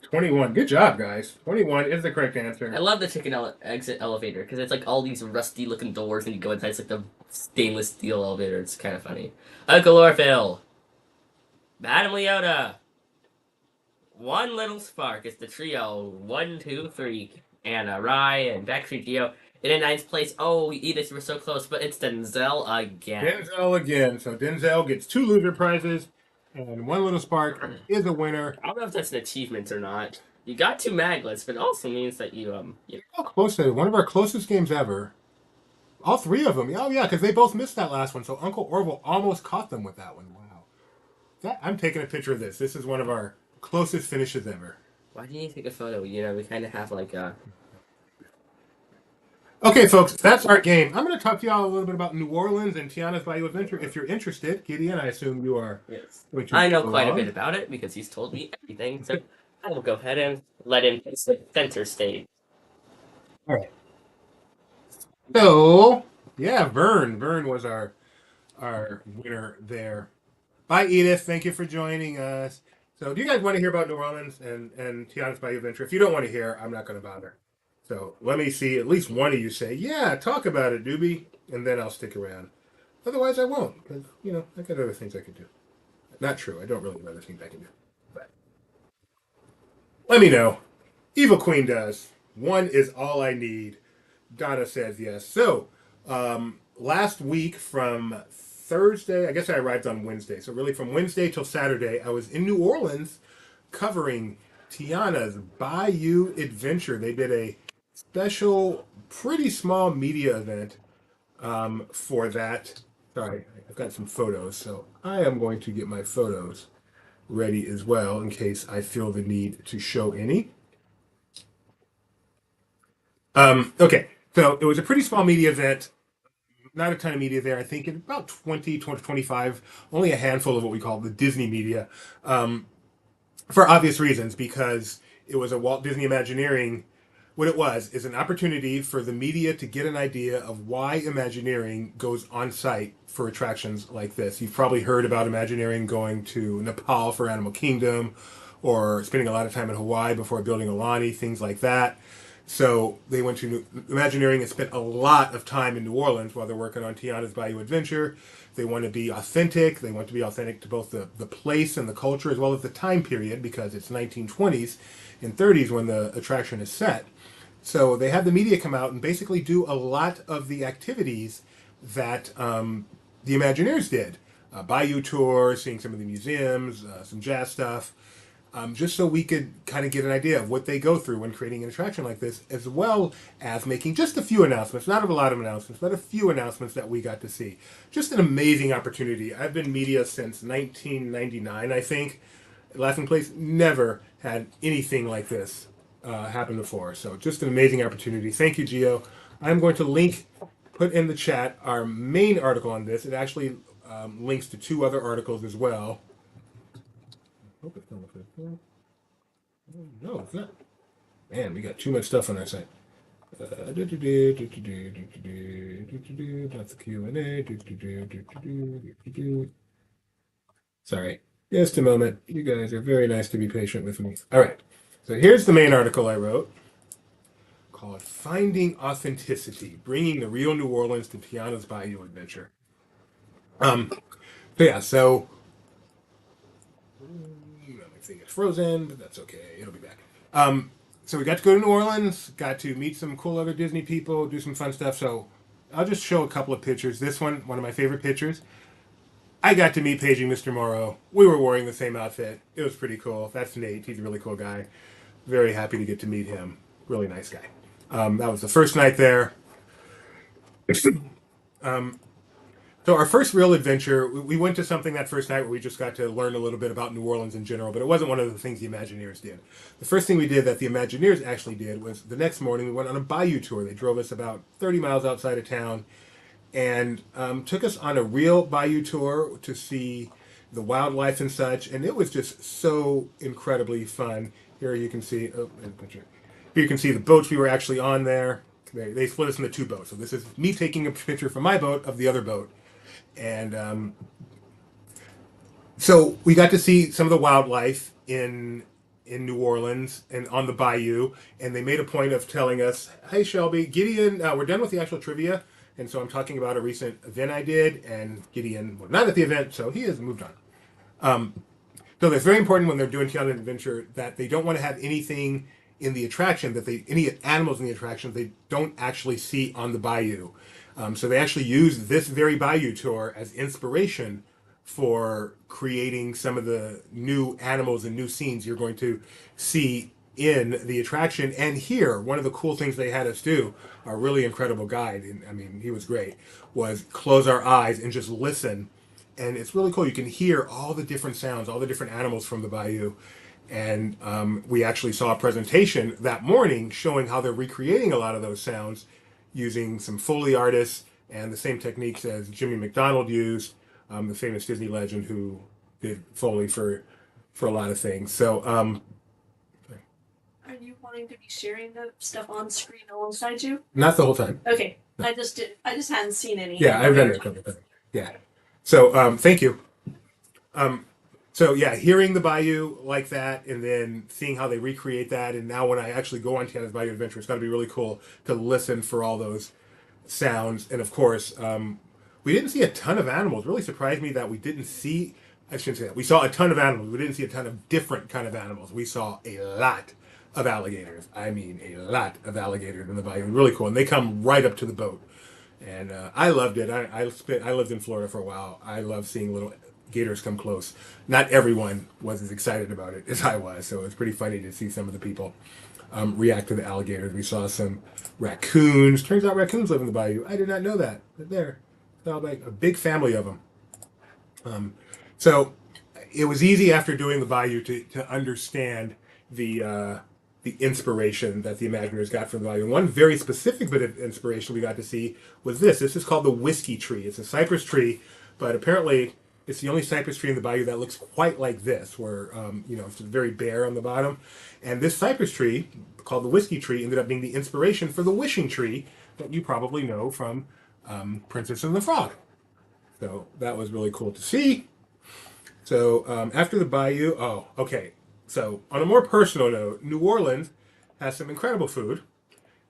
21. Good job, guys. 21 is the correct answer. I love the chicken exit elevator because it's like all these rusty looking doors and you go inside. It's like the stainless steel elevator. It's kind of funny. Uncle Orville, Madame Leota, One Little Spark. It's the trio 1, 2, 3. Anna, Rye, and Backstreet Geo. In ninth place. Oh, Edith, we're so close, but it's Denzel again. Denzel again. So Denzel gets 2 loser prizes, and One Little Spark is a winner. I don't know if that's an achievement or not. You got 2 maglets, but it also means that you How close to it. One of our closest games ever. All 3 of them. Oh yeah, because they both missed that last one. So Uncle Orville almost caught them with that one. Wow. I'm taking a picture of this. This is one of our closest finishes ever. Why do you need to take a photo? You know, we kind of have like a. Okay, folks, that's our game. I'm going to talk to y'all a little bit about New Orleans and Tiana's Bayou Adventure. If you're interested, Gideon, I assume you are. Yes. Going to I know go quite a on. bit about it because he's told me everything. So I will go ahead and let him center stage. All right. So, yeah, Vern. Vern was our winner there. Bye, Edith. Thank you for joining us. So, do you guys want to hear about New Orleans and Tiana's Bayou Adventure? If you don't want to hear, I'm not going to bother. So, let me see at least one of you say, yeah, talk about it, Doobie, and then I'll stick around. Otherwise, I won't, because, I got other things I could do. Not true. I don't really have other things I can do. But let me know. Evil Queen does. 1 is all I need. Donna says yes. So, last week from Thursday, I guess I arrived on Wednesday. So really from Wednesday till Saturday, I was in New Orleans covering Tiana's Bayou Adventure. They did a special, pretty small media event for that. Sorry, I've got some photos. So I am going to get my photos ready as well in case I feel the need to show any. Okay, so it was a pretty small media event. Not a ton of media there. I think about 20 to 25, only a handful of what we call the Disney media, for obvious reasons, because it was a Walt Disney Imagineering. What it was is an opportunity for the media to get an idea of why Imagineering goes on site for attractions like this. You've probably heard about Imagineering going to Nepal for Animal Kingdom, or spending a lot of time in Hawaii before building Aulani, things like that. So they went to Imagineering and spent a lot of time in New Orleans while they're working on Tiana's Bayou Adventure. They want to be authentic. They want to be authentic to both the place and the culture as well as the time period, because it's 1920s and 30s when the attraction is set. So they had the media come out and basically do a lot of the activities that the Imagineers did. Bayou tour, seeing some of the museums, some jazz stuff. just so we could kind of get an idea of what they go through when creating an attraction like this, as well as making just a few announcements, not a lot of announcements, but a few announcements that we got to see. Just an amazing opportunity. I've been media since 1999, I think. Laughing Place never had anything like this happen before. So just an amazing opportunity. Thank you, Gio. I'm going to put in the chat our main article on this. It actually links to 2 other articles as well. Hope it's not no, it's not. Man, we got too much stuff on our site. That's the Q&A. Sorry. Just a moment. You guys are very nice to be patient with me. All right. So here's the main article I wrote called Finding Authenticity, Bringing the Real New Orleans to Tiana's Bayou Adventure. So my thing is frozen, but that's okay. It'll be back. So we got to go to New Orleans, got to meet some cool other Disney people, do some fun stuff. So I'll just show a couple of pictures. This one of my favorite pictures. I got to meet Paging Mr. Morrow. We were wearing the same outfit. It was pretty cool. That's Nate. He's a really cool guy. Very happy to get to meet him. Really nice guy. That was the first night there. So our first real adventure, we went to something that first night where we just got to learn a little bit about New Orleans in general, but it wasn't one of the things the Imagineers did. The first thing we did that the Imagineers actually did was the next morning we went on a bayou tour. They drove us about 30 miles outside of town and took us on a real bayou tour to see the wildlife and such, and it was just so incredibly fun. Here you can see, here you can see the boats we were actually on there. They split us into 2 boats. So this is me taking a picture from my boat of the other boat. And so we got to see some of the wildlife in New Orleans and on the bayou, and they made a point of telling us, "Hey, Shelby, Gideon, we're done with the actual trivia." And so I'm talking about a recent event I did, and Gideon was not at the event, so he has moved on. So it's very important when they're doing Tiana Adventure that they don't want to have anything in the attraction any animals in the attraction they don't actually see on the bayou. So they actually use this very bayou tour as inspiration for creating some of the new animals and new scenes you're going to see in the attraction. And here, one of the cool things they had us do, our really incredible guide, and I mean, he was great, was close our eyes and just listen. And it's really cool. You can hear all the different sounds, all the different animals from the bayou. And we actually saw a presentation that morning showing how they're recreating a lot of those sounds using some Foley artists and the same techniques as Jimmy McDonald used, the famous Disney legend who did Foley for a lot of things. So, are you wanting to be sharing the stuff on screen alongside you? not the whole time. Okay, I just hadn't seen any. Yeah, I've done it a couple of times. Yeah. So, thank you. So yeah, hearing the bayou like that, and then seeing how they recreate that, and now when I actually go on Tiana's Bayou Adventure, it's got to be really cool to listen for all those sounds. And of course, we didn't see a ton of animals. It really surprised me that we didn't see. I shouldn't say that. We saw a ton of animals. We didn't see a ton of different kind of animals. We saw a lot of alligators. I mean, a lot of alligators in the bayou. Really cool, and they come right up to the boat. And I loved it. I lived in Florida for a while. I love seeing little gators come close. Not everyone was as excited about it as I was, so it was pretty funny to see some of the people react to the alligators. We saw some raccoons. Turns out raccoons live in the bayou. I did not know that. They're there. So like a big family of them. So it was easy after doing the bayou to understand the inspiration that the Imagineers got from the bayou. And one very specific bit of inspiration we got to see was this. This is called the whiskey tree. It's a cypress tree, but apparently it's the only cypress tree in the bayou that looks quite like this, where it's very bare on the bottom. And this cypress tree, called the whiskey tree, ended up being the inspiration for the wishing tree that you probably know from Princess and the Frog. So that was really cool to see. So after the bayou, So on a more personal note, New Orleans has some incredible food.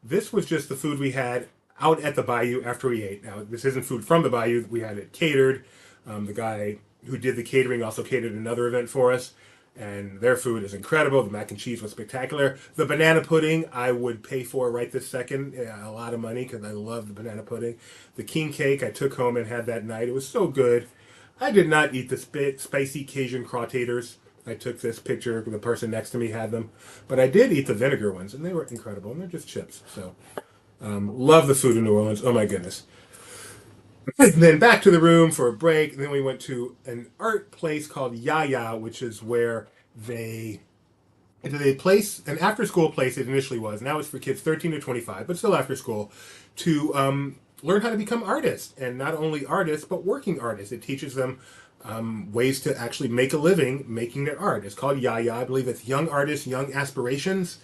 This was just the food we had out at the bayou after we ate. Now, this isn't food from the bayou. We had it catered. The guy who did the catering also catered another event for us, and their food is incredible. The mac and cheese was spectacular. The banana pudding I would pay for right this second, a lot of money, because I love the banana pudding. The king cake I took home and had that night. It was so good. I did not eat the spicy Cajun crawtators. I took this picture. The person next to me had them, but I did eat the vinegar ones, and they were incredible. And they're just chips. So, love the food in New Orleans. Oh my goodness. And then back to the room for a break. And then we went to an art place called Yaya, which is where they place an after school place. It initially was. Now it's for kids 13 to 25, but still after school, to learn how to become artists, and not only artists but working artists. It teaches them ways to actually make a living making their art. It's called Yaya. I believe it's Young Artists, Young Aspirations.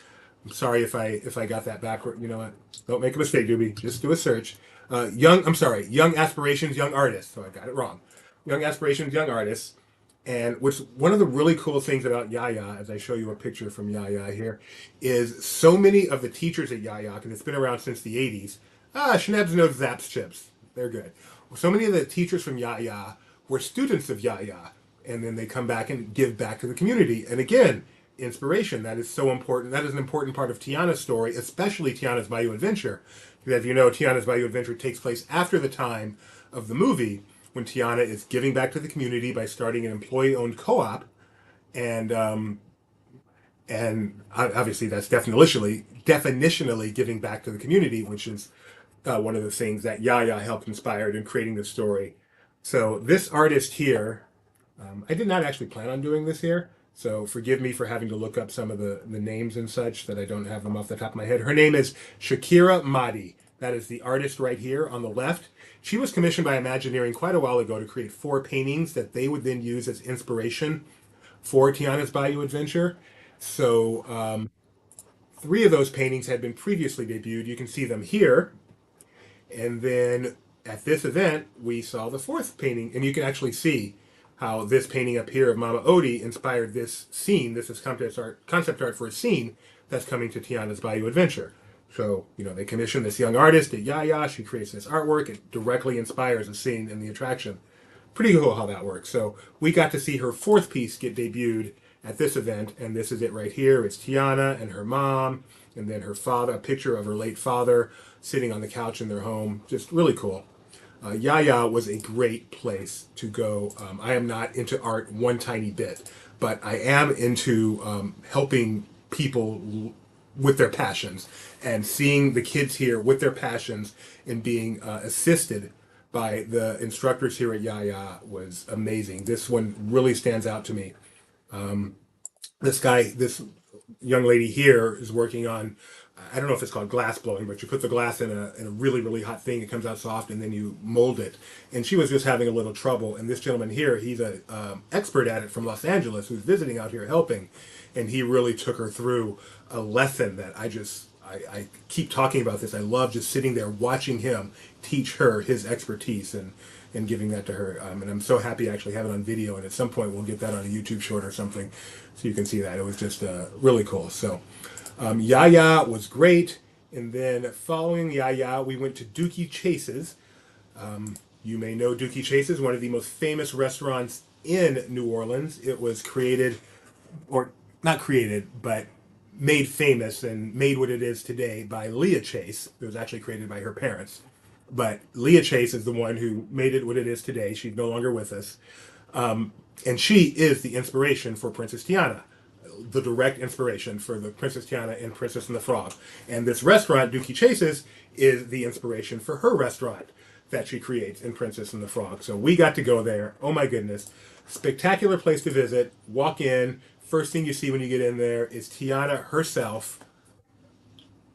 I'm sorry if I got that backward. You know what? Don't make a mistake, Doobie. Just do a search. Young Aspirations, Young Artists. So I got it wrong. Young Aspirations, Young Artists. And which one of the really cool things about Yaya, as I show you a picture from Yaya here, is so many of the teachers at Yaya, and it's been around since the 80s. Schnebs knows Zaps chips. They're good. So many of the teachers from Yaya were students of Yaya, and then they come back and give back to the community. And again, inspiration. That is so important. That is an important part of Tiana's story, especially Tiana's Bayou Adventure. Because as you know, Tiana's Bayou Adventure takes place after the time of the movie, when Tiana is giving back to the community by starting an employee-owned co-op, and obviously that's definitionally giving back to the community, which is one of the things that Yaya helped inspire in creating the story. So this artist here, I did not actually plan on doing this here, so forgive me for having to look up some of the names and such that I don't have them off the top of my head. Her name is Shakira Mahdi. That is the artist right here on the left. She was commissioned by Imagineering quite a while ago to create 4 paintings that they would then use as inspiration for Tiana's Bayou Adventure. So 3 of those paintings had been previously debuted. You can see them here. And then at this event, we saw the 4th painting. And you can actually see how this painting up here of Mama Odie inspired this scene. This is concept art for a scene that's coming to Tiana's Bayou Adventure. So, they commission this young artist at Yaya. She creates this artwork. It directly inspires a scene in the attraction. Pretty cool how that works. So we got to see her 4th piece get debuted at this event, and this is it right here. It's Tiana and her mom, and then her father, a picture of her late father sitting on the couch in their home. Just really cool. Yaya was a great place to go. I am not into art one tiny bit, but I am into helping people with their passions, and seeing the kids here with their passions and being assisted by the instructors here at Yaya was amazing. This one really stands out to me. This young lady here is working on, I don't know if it's called glass blowing, but you put the glass in a really, really hot thing. It comes out soft, and then you mold it. And she was just having a little trouble. And this gentleman here, he's an expert at it from Los Angeles, who's visiting out here helping. And he really took her through a lesson that I keep talking about this. I love just sitting there watching him teach her his expertise and giving that to her. And I'm so happy I actually have it on video. And at some point, we'll get that on a YouTube short or something so you can see that. It was just really cool. So Yaya was great. And then following Yaya, we went to Dookie Chase's. You may know Dookie Chase's, one of the most famous restaurants in New Orleans. It was created, or not created, but made famous and made what it is today by Leah Chase. It was actually created by her parents. But Leah Chase is the one who made it what it is today. She's no longer with us. And she is the inspiration for Princess Tiana, the direct inspiration for the Princess Tiana and Princess and the Frog. And this restaurant, Dookie Chase's, is the inspiration for her restaurant that she creates in Princess and the Frog. So we got to go there. Oh my goodness. Spectacular place to visit. Walk in. First thing you see when you get in there is Tiana herself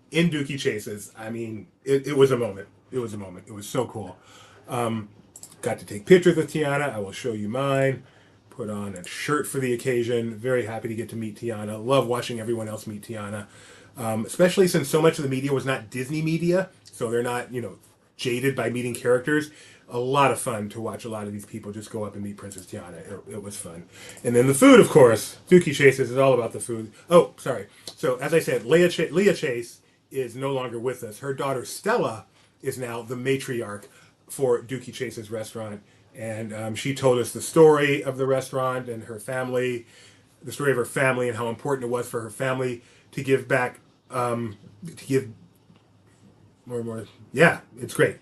in Dookie Chase's. I mean, it was a moment. It was a moment. It was so cool. Got to take pictures with Tiana. I will show you mine. Put on a shirt for the occasion. Very happy to get to meet Tiana. Love watching everyone else meet Tiana. Especially since so much of the media was not Disney media. So they're not, jaded by meeting characters. A lot of fun to watch a lot of these people just go up and meet Princess Tiana. It was fun. And then the food, of course. Dookie Chase's is all about the food. Oh, sorry. So as I said, Leah Chase is no longer with us. Her daughter Stella is now the matriarch for Dookie Chase's restaurant. And she told us the story of the restaurant and her family, the story of her family and how important it was for her family to give back, to give more and more. Yeah, it's great.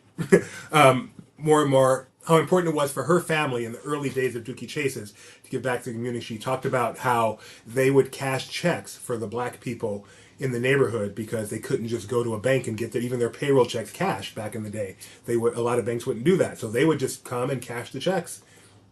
More and more how important it was for her family in the early days of Dookie Chases to give back to the community. She talked about how they would cash checks for the black people in the neighborhood because they couldn't just go to a bank and get even their payroll checks cashed back in the day. A lot of banks wouldn't do that, so they would just come and cash the checks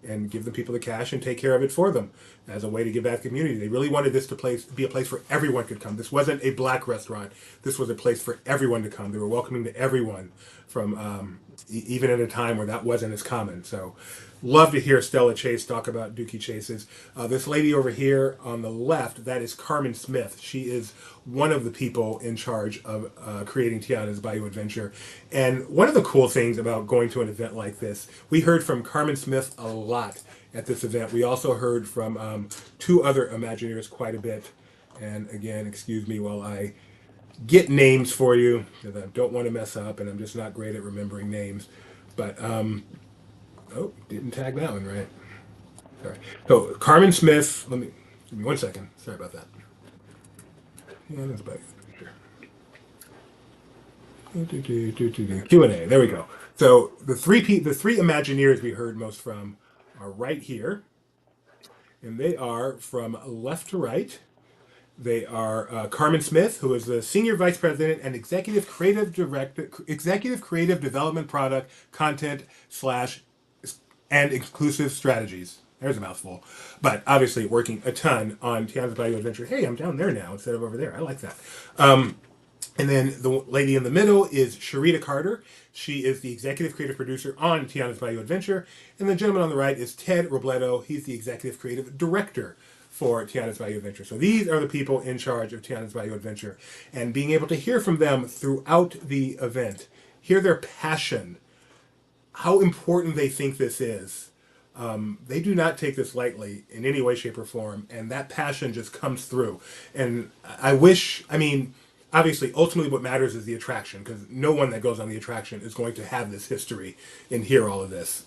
and give the people the cash and take care of it for them as a way to give back to the community. They really wanted this to be a place where everyone could come. This wasn't a black restaurant. This was a place for everyone to come. They were welcoming to everyone from even at a time where that wasn't as common. So love to hear Stella Chase talk about Dookie Chases. This lady over here on the left, that is Carmen Smith. She is one of the people in charge of creating Tiana's Bayou Adventure. And one of the cool things about going to an event like this, we heard from Carmen Smith a lot at this event. We also heard from 2 other Imagineers quite a bit. And again, excuse me while I get names for you, because I don't want to mess up, and I'm just not great at remembering names. But, oh, didn't tag that one right. Sorry. So, Carmen Smith, give me 1 second. Sorry about that. Yeah, that's better. Sure. Q&A, there we go. So, the three Imagineers we heard most from are right here. And they are from left to right. They are Carmen Smith, who is the Senior Vice President and Executive Creative Development Product Content / and Exclusive Strategies. There's a mouthful. But obviously working a ton on Tiana's Bayou Adventure. Hey, I'm down there now instead of over there. I like that. And then the lady in the middle is Sharita Carter. She is the executive creative producer on Tiana's Bayou Adventure. And the gentleman on the right is Ted Robledo. He's the executive creative director for Tiana's Bayou Adventure. So these are the people in charge of Tiana's Bayou Adventure. And being able to hear from them throughout the event, hear their passion, how important they think this is. They do not take this lightly in any way, shape, or form. And that passion just comes through. And obviously, ultimately what matters is the attraction, because no one that goes on the attraction is going to have this history and hear all of this.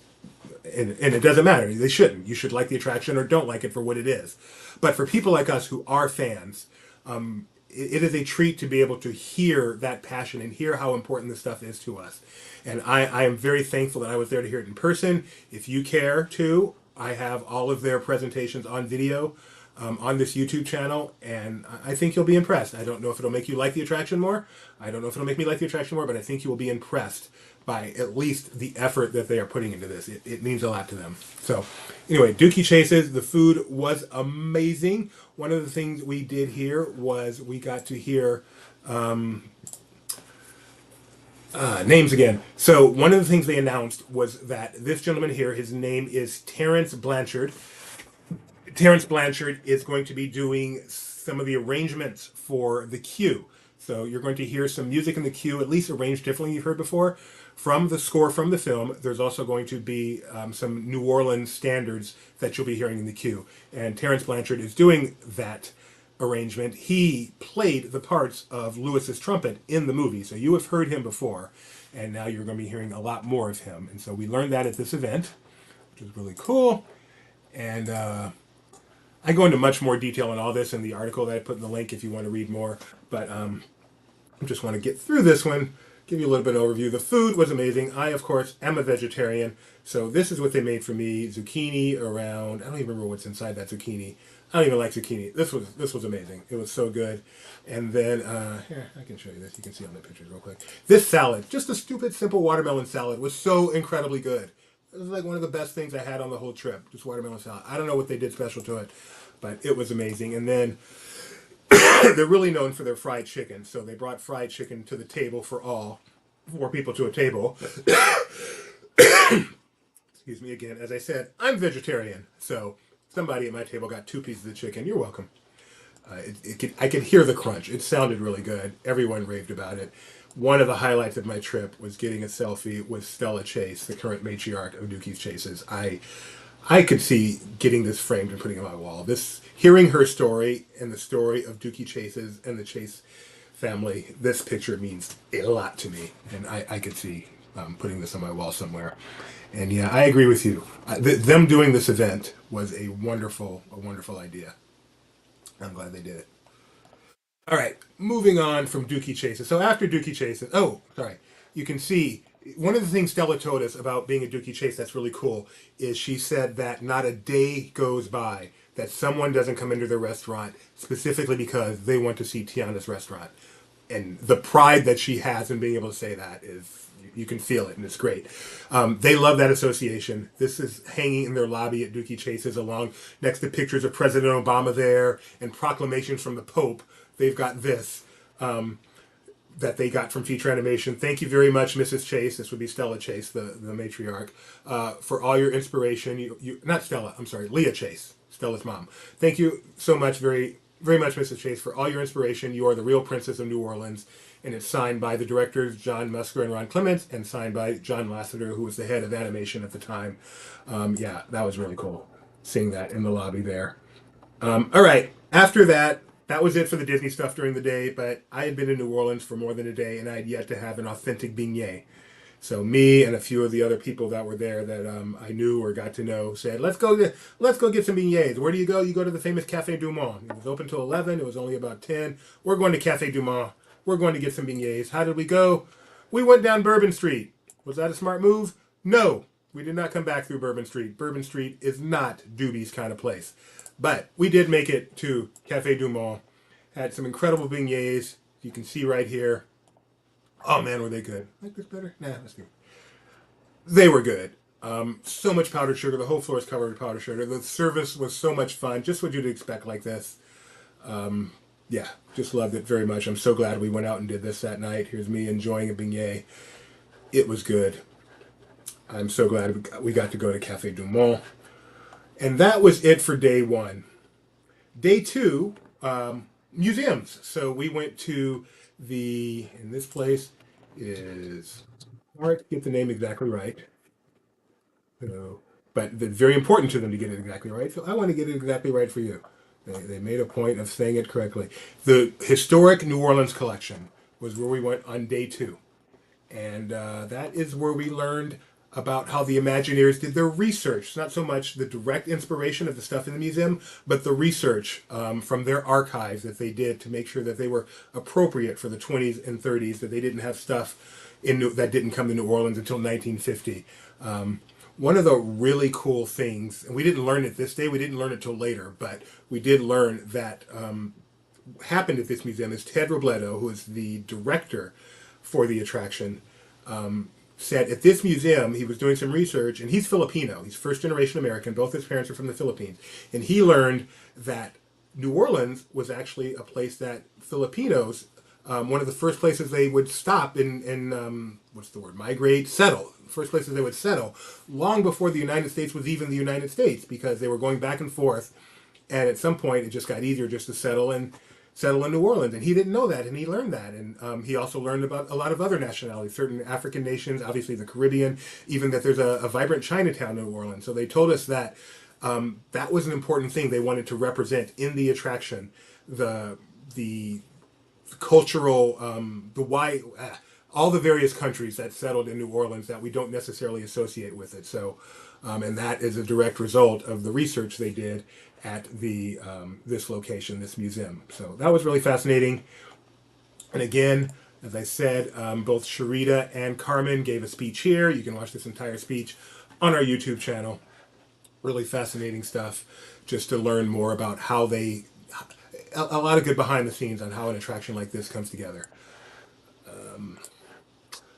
And it doesn't matter. They shouldn't. You should like the attraction or don't like it for what it is. But for people like us who are fans, it is a treat to be able to hear that passion and hear how important this stuff is to us. And I am very thankful that I was there to hear it in person. If you care to, I have all of their presentations on video on this YouTube channel, and I think you'll be impressed. I don't know if it'll make you like the attraction more. I don't know if it'll make me like the attraction more, but I think you will be impressed by at least the effort that they are putting into this. It means a lot to them. So anyway, Dookie Chases, the food was amazing. One of the things we did here was we got to hear names again. So one of the things they announced was that this gentleman here, his name is Terrence Blanchard. Terrence Blanchard is going to be doing some of the arrangements for the queue. So you're going to hear some music in the queue, at least arranged differently you've heard before, from the score from the film. There's also going to be some New Orleans standards that you'll be hearing in the queue. And Terrence Blanchard is doing that arrangement. He played the parts of Lewis's trumpet in the movie. So you have heard him before, and now you're going to be hearing a lot more of him. And so we learned that at this event, which is really cool. And I go into much more detail on all this in the article that I put in the link if you want to read more. But I just want to get through this one, give you a little bit of overview. The food was amazing. I, of course, am a vegetarian. So this is what they made for me. Zucchini around, I don't even remember what's inside that zucchini. I don't even like zucchini. This was amazing. It was so good. And then, here, I can show you this. You can see on the pictures real quick. This salad, just a stupid, simple watermelon salad, was so incredibly good. It was like one of the best things I had on the whole trip, just watermelon salad. I don't know what they did special to it, but it was amazing. And then they're really known for their fried chicken. So they brought fried chicken to the table for 4 people to a table. Excuse me again. As I said, I'm vegetarian. So somebody at my table got 2 pieces of chicken. You're welcome. I could hear the crunch. It sounded really good. Everyone raved about it. One of the highlights of my trip was getting a selfie with Stella Chase, the current matriarch of Dookie Chases. I could see getting this framed and putting it on my wall. Hearing her story and the story of Dookie Chases and the Chase family, this picture means a lot to me, and I could see putting this on my wall somewhere. And yeah, I agree with you. Them doing this event was a wonderful idea. I'm glad they did it. All right, moving on from Dookie Chases. So after Dookie Chases, you can see One of the things Stella told us about being at Dookie Chase that's really cool is she said that not a day goes by that someone doesn't come into their restaurant specifically because they want to see Tiana's restaurant. And the pride that she has in being able to say that is, you can feel it, and it's great. They love that association. This is hanging in their lobby at Dookie Chase's, along next to pictures of President Obama there and proclamations from the Pope. They've got this that they got from Feature Animation. Thank you very much, Mrs. Chase. This would be Stella Chase, the matriarch, for all your inspiration. You not Stella, I'm sorry, Leah Chase, Stella's mom. Thank you so much, very much, Mrs. Chase, for all your inspiration. You are the real princess of New Orleans. And it's signed by the directors, John Musker and Ron Clements, and signed by John Lasseter, who was the head of animation at the time. Yeah, that was really cool, seeing that in the lobby there. All right, after that, that was it for the Disney stuff during the day, but I had been in New Orleans for more than a day, and I had yet to have an authentic beignet. So me and a few of the other people that were there that I knew or got to know said, let's go get some beignets. Where do you go? You go to the famous Café Du Monde. It was open till 11. It was only about 10. We're going to Café Du Monde. We're going to get some beignets. How did we go? We went down Bourbon Street. Was that a smart move? No. We did not come back through Bourbon Street. Bourbon Street is not Doobie's kind of place. But we did make it to Café Du Monde. Had some incredible beignets. You can see right here. Oh man, were they good. Like this better? Nah, that's good. They were good. So much powdered sugar. The whole floor is covered with powdered sugar. The service was so much fun. Just what you'd expect like this. Yeah, just loved it very much. I'm so glad we went out and did this that night. Here's me enjoying a beignet. It was good. I'm so glad we got to go to Café Du Monde. And that was it for day one. Day two, museums. So we went to and this place is, hard to get the name exactly right. So, but it's very important to them to get it exactly right. So I want to get it exactly right for you. They made a point of saying it correctly. The Historic New Orleans Collection was where we went on day two. And that is where we learned about how the Imagineers did their research. Not so much the direct inspiration of the stuff in the museum, but the research from their archives that they did to make sure that they were appropriate for the 20s and 30s, that they didn't have stuff that didn't come to New Orleans until 1950. One of the really cool things, and we didn't learn it this day, we didn't learn it till later, but we did learn that happened at this museum is Ted Robledo, who is the director for the attraction, said at this museum, he was doing some research, and he's Filipino. He's first generation American. Both his parents are from the Philippines. And he learned that New Orleans was actually a place that Filipinos, one of the first places they would stop and migrate, settle. First places they would settle long before the United States was even the United States, because they were going back and forth. And at some point, it just got easier just to settle in New Orleans, and he didn't know that, and he learned that, and he also learned about a lot of other nationalities, certain African nations, obviously the Caribbean, even that there's a vibrant Chinatown in New Orleans. So they told us that that was an important thing they wanted to represent in the attraction, the cultural, all the various countries that settled in New Orleans that we don't necessarily associate with it. So, and that is a direct result of the research they did at this location, this museum. So that was really fascinating. And again, as I said, both Sharita and Carmen gave a speech here. You can watch this entire speech on our YouTube channel. Really fascinating stuff, just to learn more about how a lot of good behind the scenes on how an attraction like this comes together.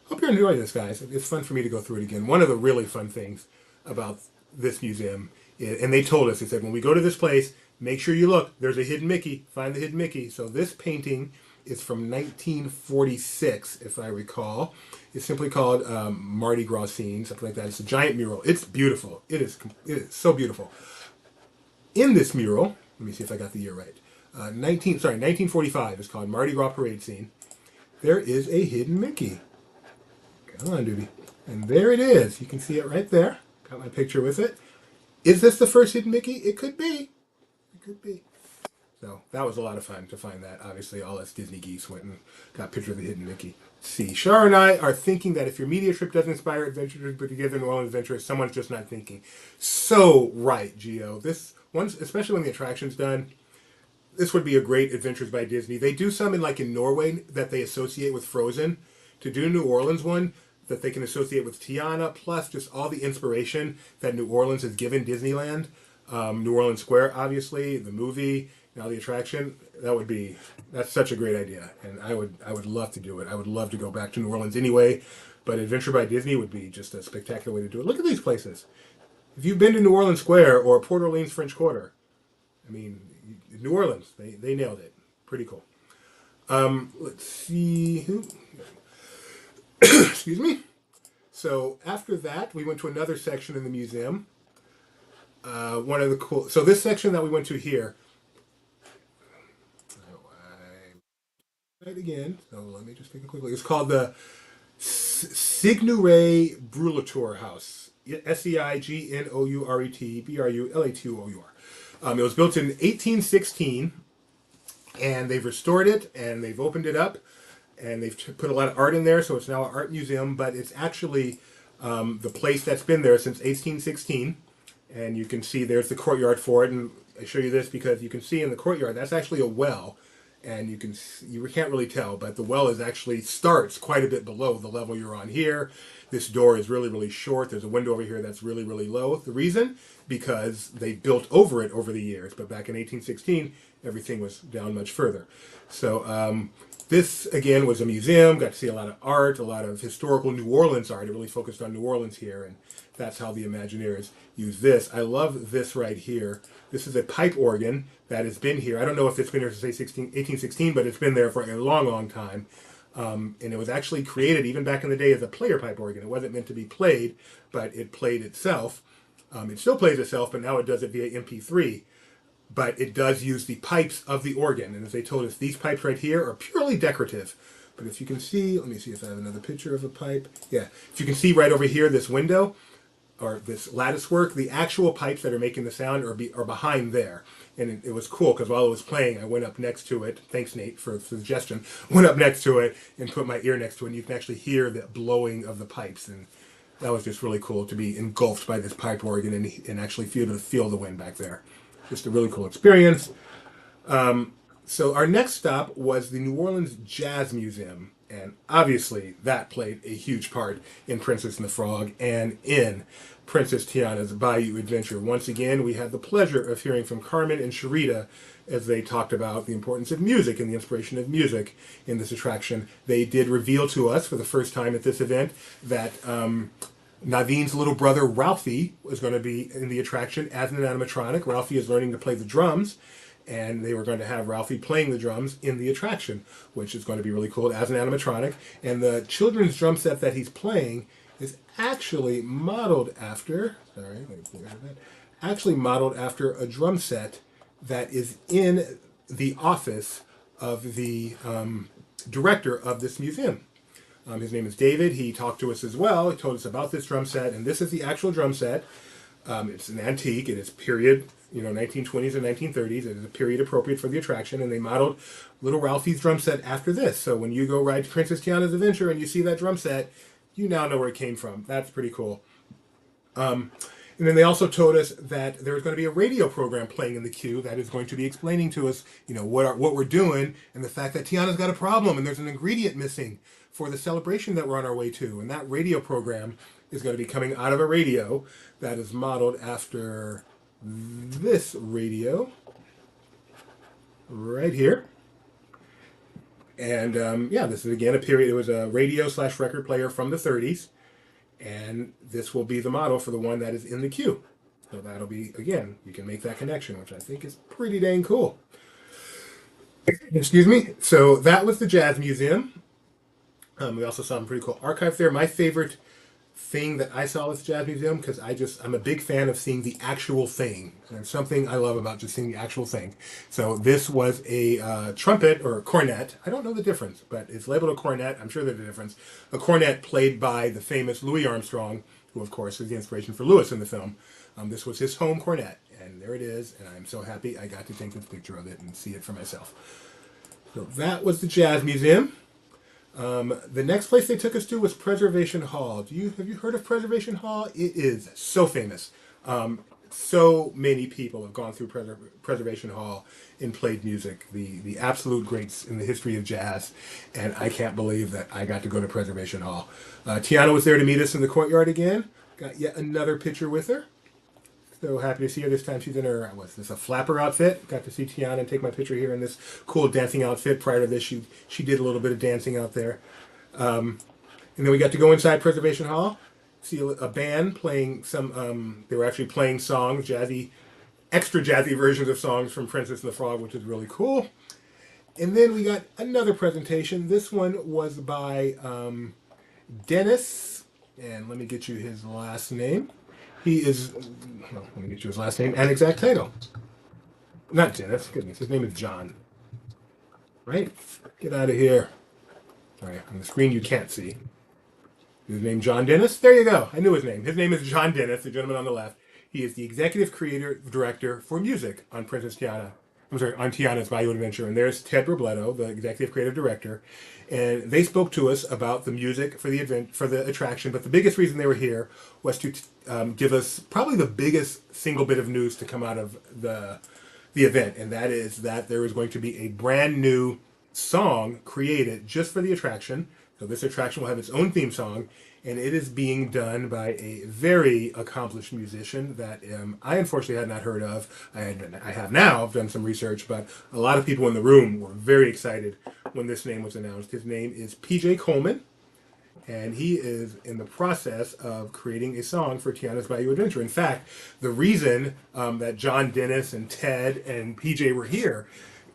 Hope you're enjoying this, guys. It's fun for me to go through it again. One of the really fun things about this museum, and they told us, they said, when we go to this place, make sure you look. There's a hidden Mickey. Find the hidden Mickey. So this painting is from 1946, if I recall. It's simply called Mardi Gras Scene, something like that. It's a giant mural. It's beautiful. It is so beautiful. In this mural, let me see if I got the year right. 1945 is called Mardi Gras Parade Scene. There is a hidden Mickey. Come on, Doobie. And there it is. You can see it right there. Got my picture with it. Is this the first hidden Mickey? It could be. It could be. So that was a lot of fun to find that. Obviously, all us Disney geeks went and got a picture of the hidden Mickey. See, Shar and I are thinking that if your media trip doesn't inspire adventurers to put together New Orleans adventurers, someone's just not thinking. So right, Gio. This once, especially when the attraction's done, this would be a great Adventures by Disney. They do some in Norway that they associate with Frozen. To do New Orleans one, that they can associate with Tiana, plus just all the inspiration that New Orleans has given Disneyland. New Orleans Square, obviously, the movie, now the attraction. That's such a great idea, and I would love to do it. I would love to go back to New Orleans anyway, but Adventure by Disney would be just a spectacular way to do it. Look at these places. If you've been to New Orleans Square or Port Orleans French Quarter, I mean, New Orleans, they nailed it. Pretty cool. Let's see. Excuse me. So after that, we went to another section in the museum. So this section that we went to here. Right again. So let me just take a quick look. It's called the Signoret Brulator House. Seignourt Brulator. It was built in 1816, and they've restored it, and they've opened it up, and they've put a lot of art in there, so it's now an art museum, but it's actually the place that's been there since 1816, and you can see there's the courtyard for it, and I show you this because you can see in the courtyard, that's actually a well, and you can't really tell, but the well starts quite a bit below the level you're on here. This door is really, really short. There's a window over here that's really, really low. The reason? Because they built over it over the years, but back in 1816, everything was down much further. So this, again, was a museum. Got to see a lot of art, a lot of historical New Orleans art. It really focused on New Orleans here, and that's how the Imagineers use this. I love this right here. This is a pipe organ that has been here. I don't know if it's been here since 1816, but it's been there for a long, long time. And it was actually created even back in the day as a player pipe organ. It wasn't meant to be played, but it played itself. It still plays itself, but now it does it via MP3. But it does use the pipes of the organ. And as they told us, these pipes right here are purely decorative. But if you can see, let me see if I have another picture of a pipe. Yeah, if you can see right over here, this window, or this lattice work, the actual pipes that are making the sound are behind there. And it was cool because while it was playing, I went up next to it. Thanks, Nate, for the suggestion. Went up next to it and put my ear next to it, and you can actually hear the blowing of the pipes. And that was just really cool to be engulfed by this pipe organ and actually be able to feel the wind back there. Just a really cool experience. So our next stop was the New Orleans Jazz Museum. And obviously, that played a huge part in Princess and the Frog and in Princess Tiana's Bayou Adventure. Once again, we had the pleasure of hearing from Carmen and Sharita as they talked about the importance of music and the inspiration of music in this attraction. They did reveal to us for the first time at this event that Naveen's little brother Ralphie was going to be in the attraction as an animatronic. Ralphie is learning to play the drums, and they were going to have Ralphie playing the drums in the attraction, which is going to be really cool as an animatronic. And the children's drum set that he's playing is actually modeled after, actually modeled after a drum set that is in the office of the director of this museum. His name is David. He talked to us as well. He told us about this drum set, and this is the actual drum set. It's an antique. It is period, 1920s and 1930s. It is a period appropriate for the attraction, and they modeled little Ralphie's drum set after this. So when you go ride Princess Tiana's Adventure and you see that drum set, you now know where it came from. That's pretty cool. And then they also told us that there's going to be a radio program playing in the queue that is going to be explaining to us, what we're doing, and the fact that Tiana's got a problem and there's an ingredient missing for the celebration that we're on our way to. And that radio program is going to be coming out of a radio that is modeled after this radio right here. And this is again a period. It was a radio/record player from the 30s. And this will be the model for the one that is in the queue. So that'll be, again, you can make that connection, which I think is pretty dang cool. Excuse me. So that was the Jazz Museum. We also saw some pretty cool archives there. My favorite thing that I saw with the Jazz Museum, because I'm a big fan of seeing the actual thing. There's something I love about just seeing the actual thing. So this was a trumpet or a cornet. I don't know the difference, but it's labeled a cornet. I'm sure there's a difference. A cornet played by the famous Louis Armstrong, who of course is the inspiration for Louis in the film. This was his home cornet, and there it is. And I'm so happy I got to take this picture of it and see it for myself. So that was the Jazz Museum. The next place they took us to was Preservation Hall. Have you heard of Preservation Hall? It is so famous. so many people have gone through Preservation Hall and played music, the absolute greats in the history of jazz, and I can't believe that I got to go to Preservation Hall. Tiana was there to meet us in the courtyard again. Got yet another picture with her. So happy to see her. This time she's in her, what's this, a flapper outfit. Got to see Tiana and take my picture here in this cool dancing outfit. Prior to this, she did a little bit of dancing out there. And then we got to go inside Preservation Hall, see a band playing some, they were actually playing songs, extra jazzy versions of songs from Princess and the Frog, which is really cool. And then we got another presentation. This one was by Dennis, and let me get you his last name. He is, well, let me get you his last name and exact title. Not Dennis, goodness, his name is John. Right? Get out of here. All right, on the screen you can't see. His name John Dennis? There you go. I knew his name. His name is John Dennis, the gentleman on the left. He is the executive creative director for music on Princess Tiana. I'm sorry, on Tiana's Bayou Adventure. And there's Ted Robledo, the executive creative director. And they spoke to us about the music for the event, for the attraction. But the biggest reason they were here was to give us probably the biggest single bit of news to come out of the event. And that is that there is going to be a brand new song created just for the attraction. So this attraction will have its own theme song, and it is being done by a very accomplished musician that I unfortunately had not heard of. I have now. I've done some research, but a lot of people in the room were very excited when this name was announced. His name is PJ Coleman, and he is in the process of creating a song for Tiana's Bayou Adventure. In fact, the reason that John Dennis and Ted and PJ were here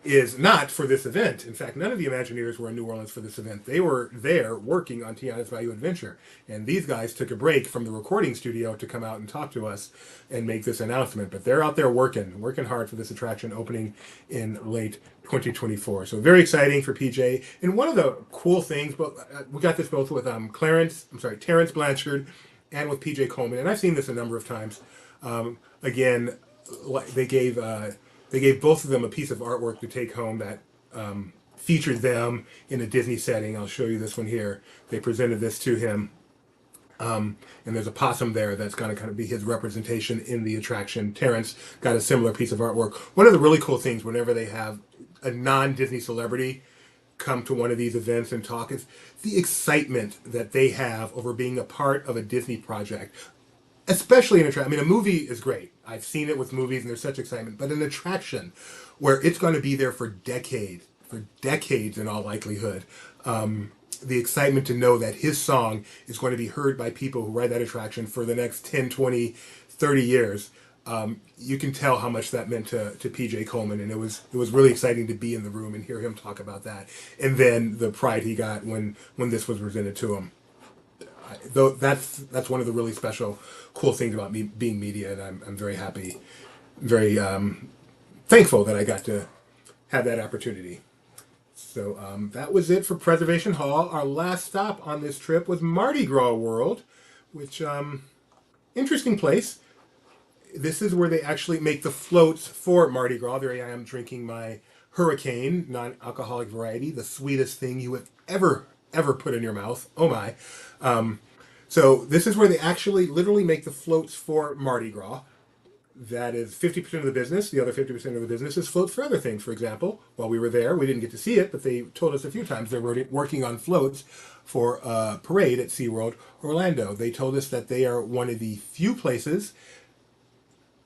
is not for this event. In fact, none of the Imagineers were in New Orleans for this event. They were there working on Tiana's Bayou Adventure. And these guys took a break from the recording studio to come out and talk to us and make this announcement. But they're out there working hard for this attraction opening in late 2024. So very exciting for PJ. And one of the cool things, but we got this both with Terrence Blanchard and with PJ Coleman. And I've seen this a number of times. Again, they gave both of them a piece of artwork to take home that featured them in a Disney setting. I'll show you this one here. They presented this to him. And there's a possum there that's going to kind of be his representation in the attraction. Terrence got a similar piece of artwork. One of the really cool things whenever they have a non-Disney celebrity come to one of these events and talk is the excitement that they have over being a part of a Disney project. Especially an attraction. I mean, a movie is great. I've seen it with movies and there's such excitement. But an attraction where it's going to be there for decades in all likelihood. The excitement to know that his song is going to be heard by people who ride that attraction for the next 10, 20, 30 years. You can tell how much that meant to PJ Coleman. And it was really exciting to be in the room and hear him talk about that. And then the pride he got when this was presented to him. Though that's one of the really special, cool things about me being media, and I'm very happy, very thankful that I got to have that opportunity. So that was it for Preservation Hall. Our last stop on this trip was Mardi Gras World, which interesting place. This is where they actually make the floats for Mardi Gras. There I am drinking my Hurricane non-alcoholic variety, the sweetest thing you have ever put in your mouth. Oh my. So this is where they actually literally make the floats for Mardi Gras. That is 50% of the business. The other 50% of the business is floats for other things. For example, while we were there, we didn't get to see it, but they told us a few times they're working on floats for a parade at SeaWorld Orlando. They told us that they are one of the few places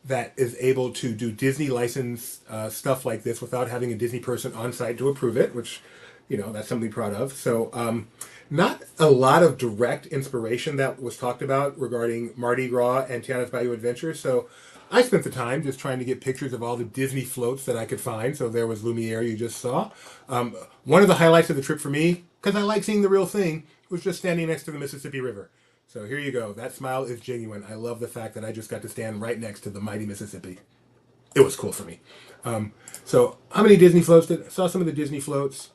that is able to do Disney licensed stuff like this without having a Disney person on site to approve it, which, that's something proud of. So not a lot of direct inspiration that was talked about regarding Mardi Gras and Tiana's Bayou Adventure. So I spent the time just trying to get pictures of all the Disney floats that I could find. So there was Lumiere you just saw. One of the highlights of the trip for me, because I like seeing the real thing, was just standing next to the Mississippi River. So here you go. That smile is genuine. I love the fact that I just got to stand right next to the mighty Mississippi. It was cool for me. So how many Disney floats saw some of the Disney floats.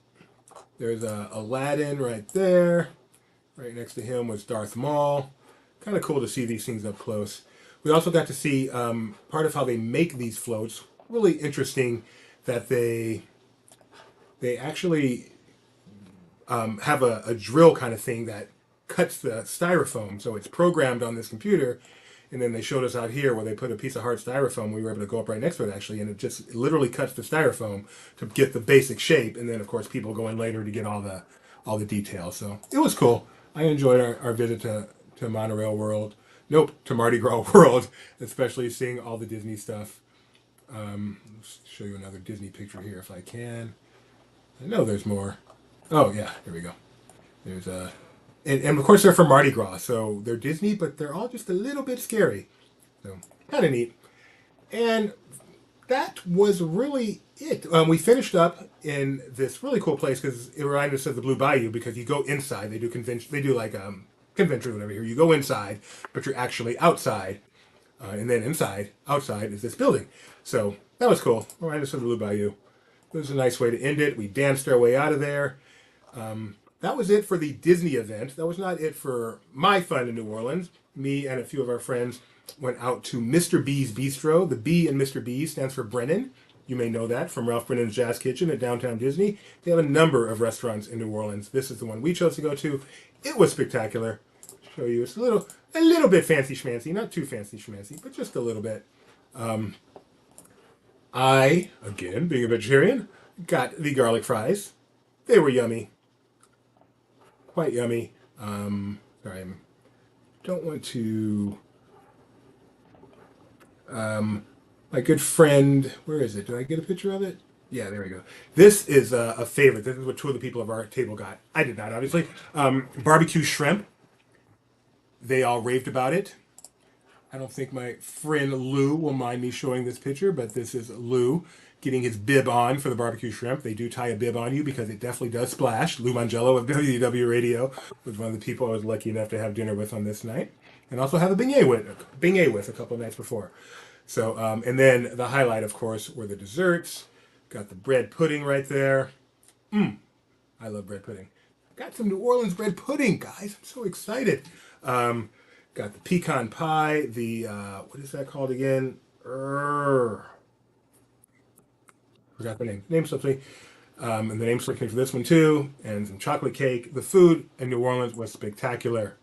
There's Aladdin right there. Right next to him was Darth Maul. Kind of cool to see these things up close. We also got to see part of how they make these floats. Really interesting that they actually have a drill kind of thing that cuts the styrofoam. So it's programmed on this computer, And then they showed us out here where they put a piece of hard styrofoam. We were able to go up right next to it, actually, and it just literally cuts the styrofoam to get the basic shape. And then, of course, people go in later to get all the details. So it was cool. I enjoyed our visit to Monorail World. Nope, to Mardi Gras World, especially seeing all the Disney stuff. Let's show you another Disney picture here if I can. I know there's more. Oh, yeah, here we go. There's a... And of course they're from Mardi Gras, so they're Disney, but they're all just a little bit scary. So, kind of neat. And that was really it. We finished up in this really cool place because it reminded us of the Blue Bayou because you go inside. They do convention. They do like convention or whatever here. You go inside, but you're actually outside. And then outside is this building. So that was cool. Reminded us of the Blue Bayou. It was a nice way to end it. We danced our way out of there. That was it for the Disney event. That was not it for my fun in New Orleans. Me and a few of our friends went out to Mr. B's Bistro. The B in Mr. B stands for Brennan. You may know that from Ralph Brennan's Jazz Kitchen at Downtown Disney. They have a number of restaurants in New Orleans. This is the one we chose to go to. It was spectacular. I'll show you. It's a little bit fancy schmancy. Not too fancy schmancy, but just a little bit. I, again, being a vegetarian, got the garlic fries. They were yummy. Quite yummy. Sorry, I don't want to... my good friend... Where is it? Did I get a picture of it? Yeah, there we go. This is a favorite. This is what two of the people of our table got. I did not, obviously. Barbecue shrimp. They all raved about it. I don't think my friend Lou will mind me showing this picture, but this is Lou getting his bib on for the barbecue shrimp. They do tie a bib on you because it definitely does splash. Lou Mangello of WDW Radio was one of the people I was lucky enough to have dinner with on this night. And also have a beignet with a couple of nights before. So, and then the highlight, of course, were the desserts. Got the bread pudding right there. I love bread pudding. Got some New Orleans bread pudding, guys. I'm so excited. Got the pecan pie, the, what is that called again? Forgot the name. Name something. And the name slipped for this one too. And some chocolate cake. The food in New Orleans was spectacular.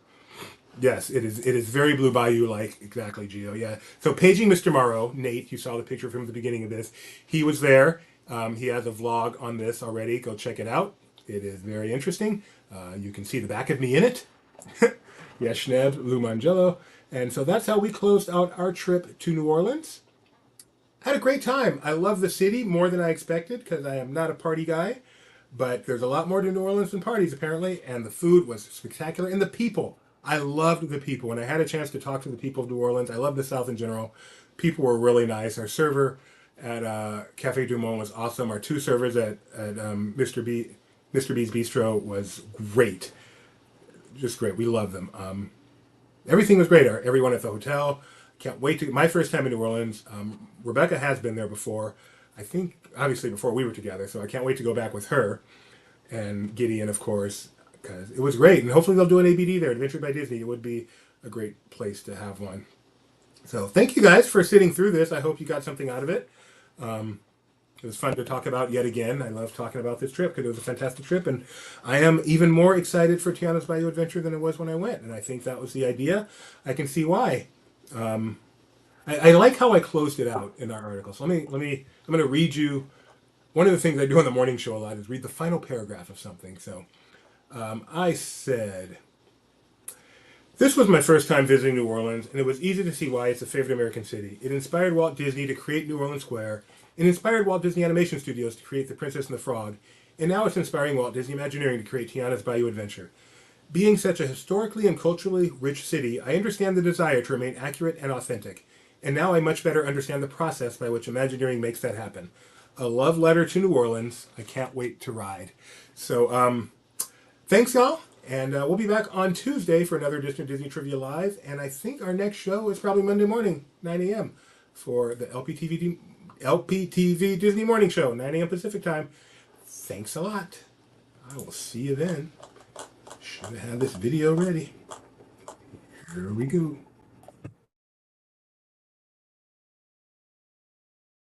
Yes, it is very Blue Bayou-like. Exactly, Gio. Yeah. So paging Mr. Morrow, Nate, you saw the picture of him at the beginning of this. He was there. He has a vlog on this already. Go check it out. It is very interesting. You can see the back of me in it. Yes, Schneb, Lou Mangello. And so that's how we closed out our trip to New Orleans. Had a great time. I love the city more than I expected because I am not a party guy. But there's a lot more to New Orleans than parties, apparently. And the food was spectacular. And the people. I loved the people. When I had a chance to talk to the people of New Orleans, I love the South in general. People were really nice. Our server at Cafe Du Monde was awesome. Our two servers at Mr. B's Bistro was great. Just great. We love them. Everything was great. Everyone at the hotel. Can't wait to... My first time in New Orleans. Rebecca has been there before. I think, obviously, before we were together. So I can't wait to go back with her. And Gideon, of course, because it was great. And hopefully they'll do an ABD there, Adventure by Disney. It would be a great place to have one. So thank you guys for sitting through this. I hope you got something out of it. It was fun to talk about yet again. I love talking about this trip because it was a fantastic trip. And I am even more excited for Tiana's Bayou Adventure than it was when I went. And I think that was the idea. I can see why. I like how I closed it out in our article. So I'm going to read you. One of the things I do on the morning show a lot is read the final paragraph of something. So I said, this was my first time visiting New Orleans, and it was easy to see why it's a favorite American city. It inspired Walt Disney to create New Orleans Square. It inspired Walt Disney Animation Studios to create The Princess and the Frog. And now it's inspiring Walt Disney Imagineering to create Tiana's Bayou Adventure. Being such a historically and culturally rich city, I understand the desire to remain accurate and authentic. And now I much better understand the process by which Imagineering makes that happen. A love letter to New Orleans. I can't wait to ride. So, thanks, y'all. And we'll be back on Tuesday for another edition of Disney Trivia Live. And I think our next show is probably Monday morning, 9 a.m. for the LPTV Disney Morning Show, 9 a.m. Pacific Time. Thanks a lot. I will see you then. Should have this video ready. Here we go.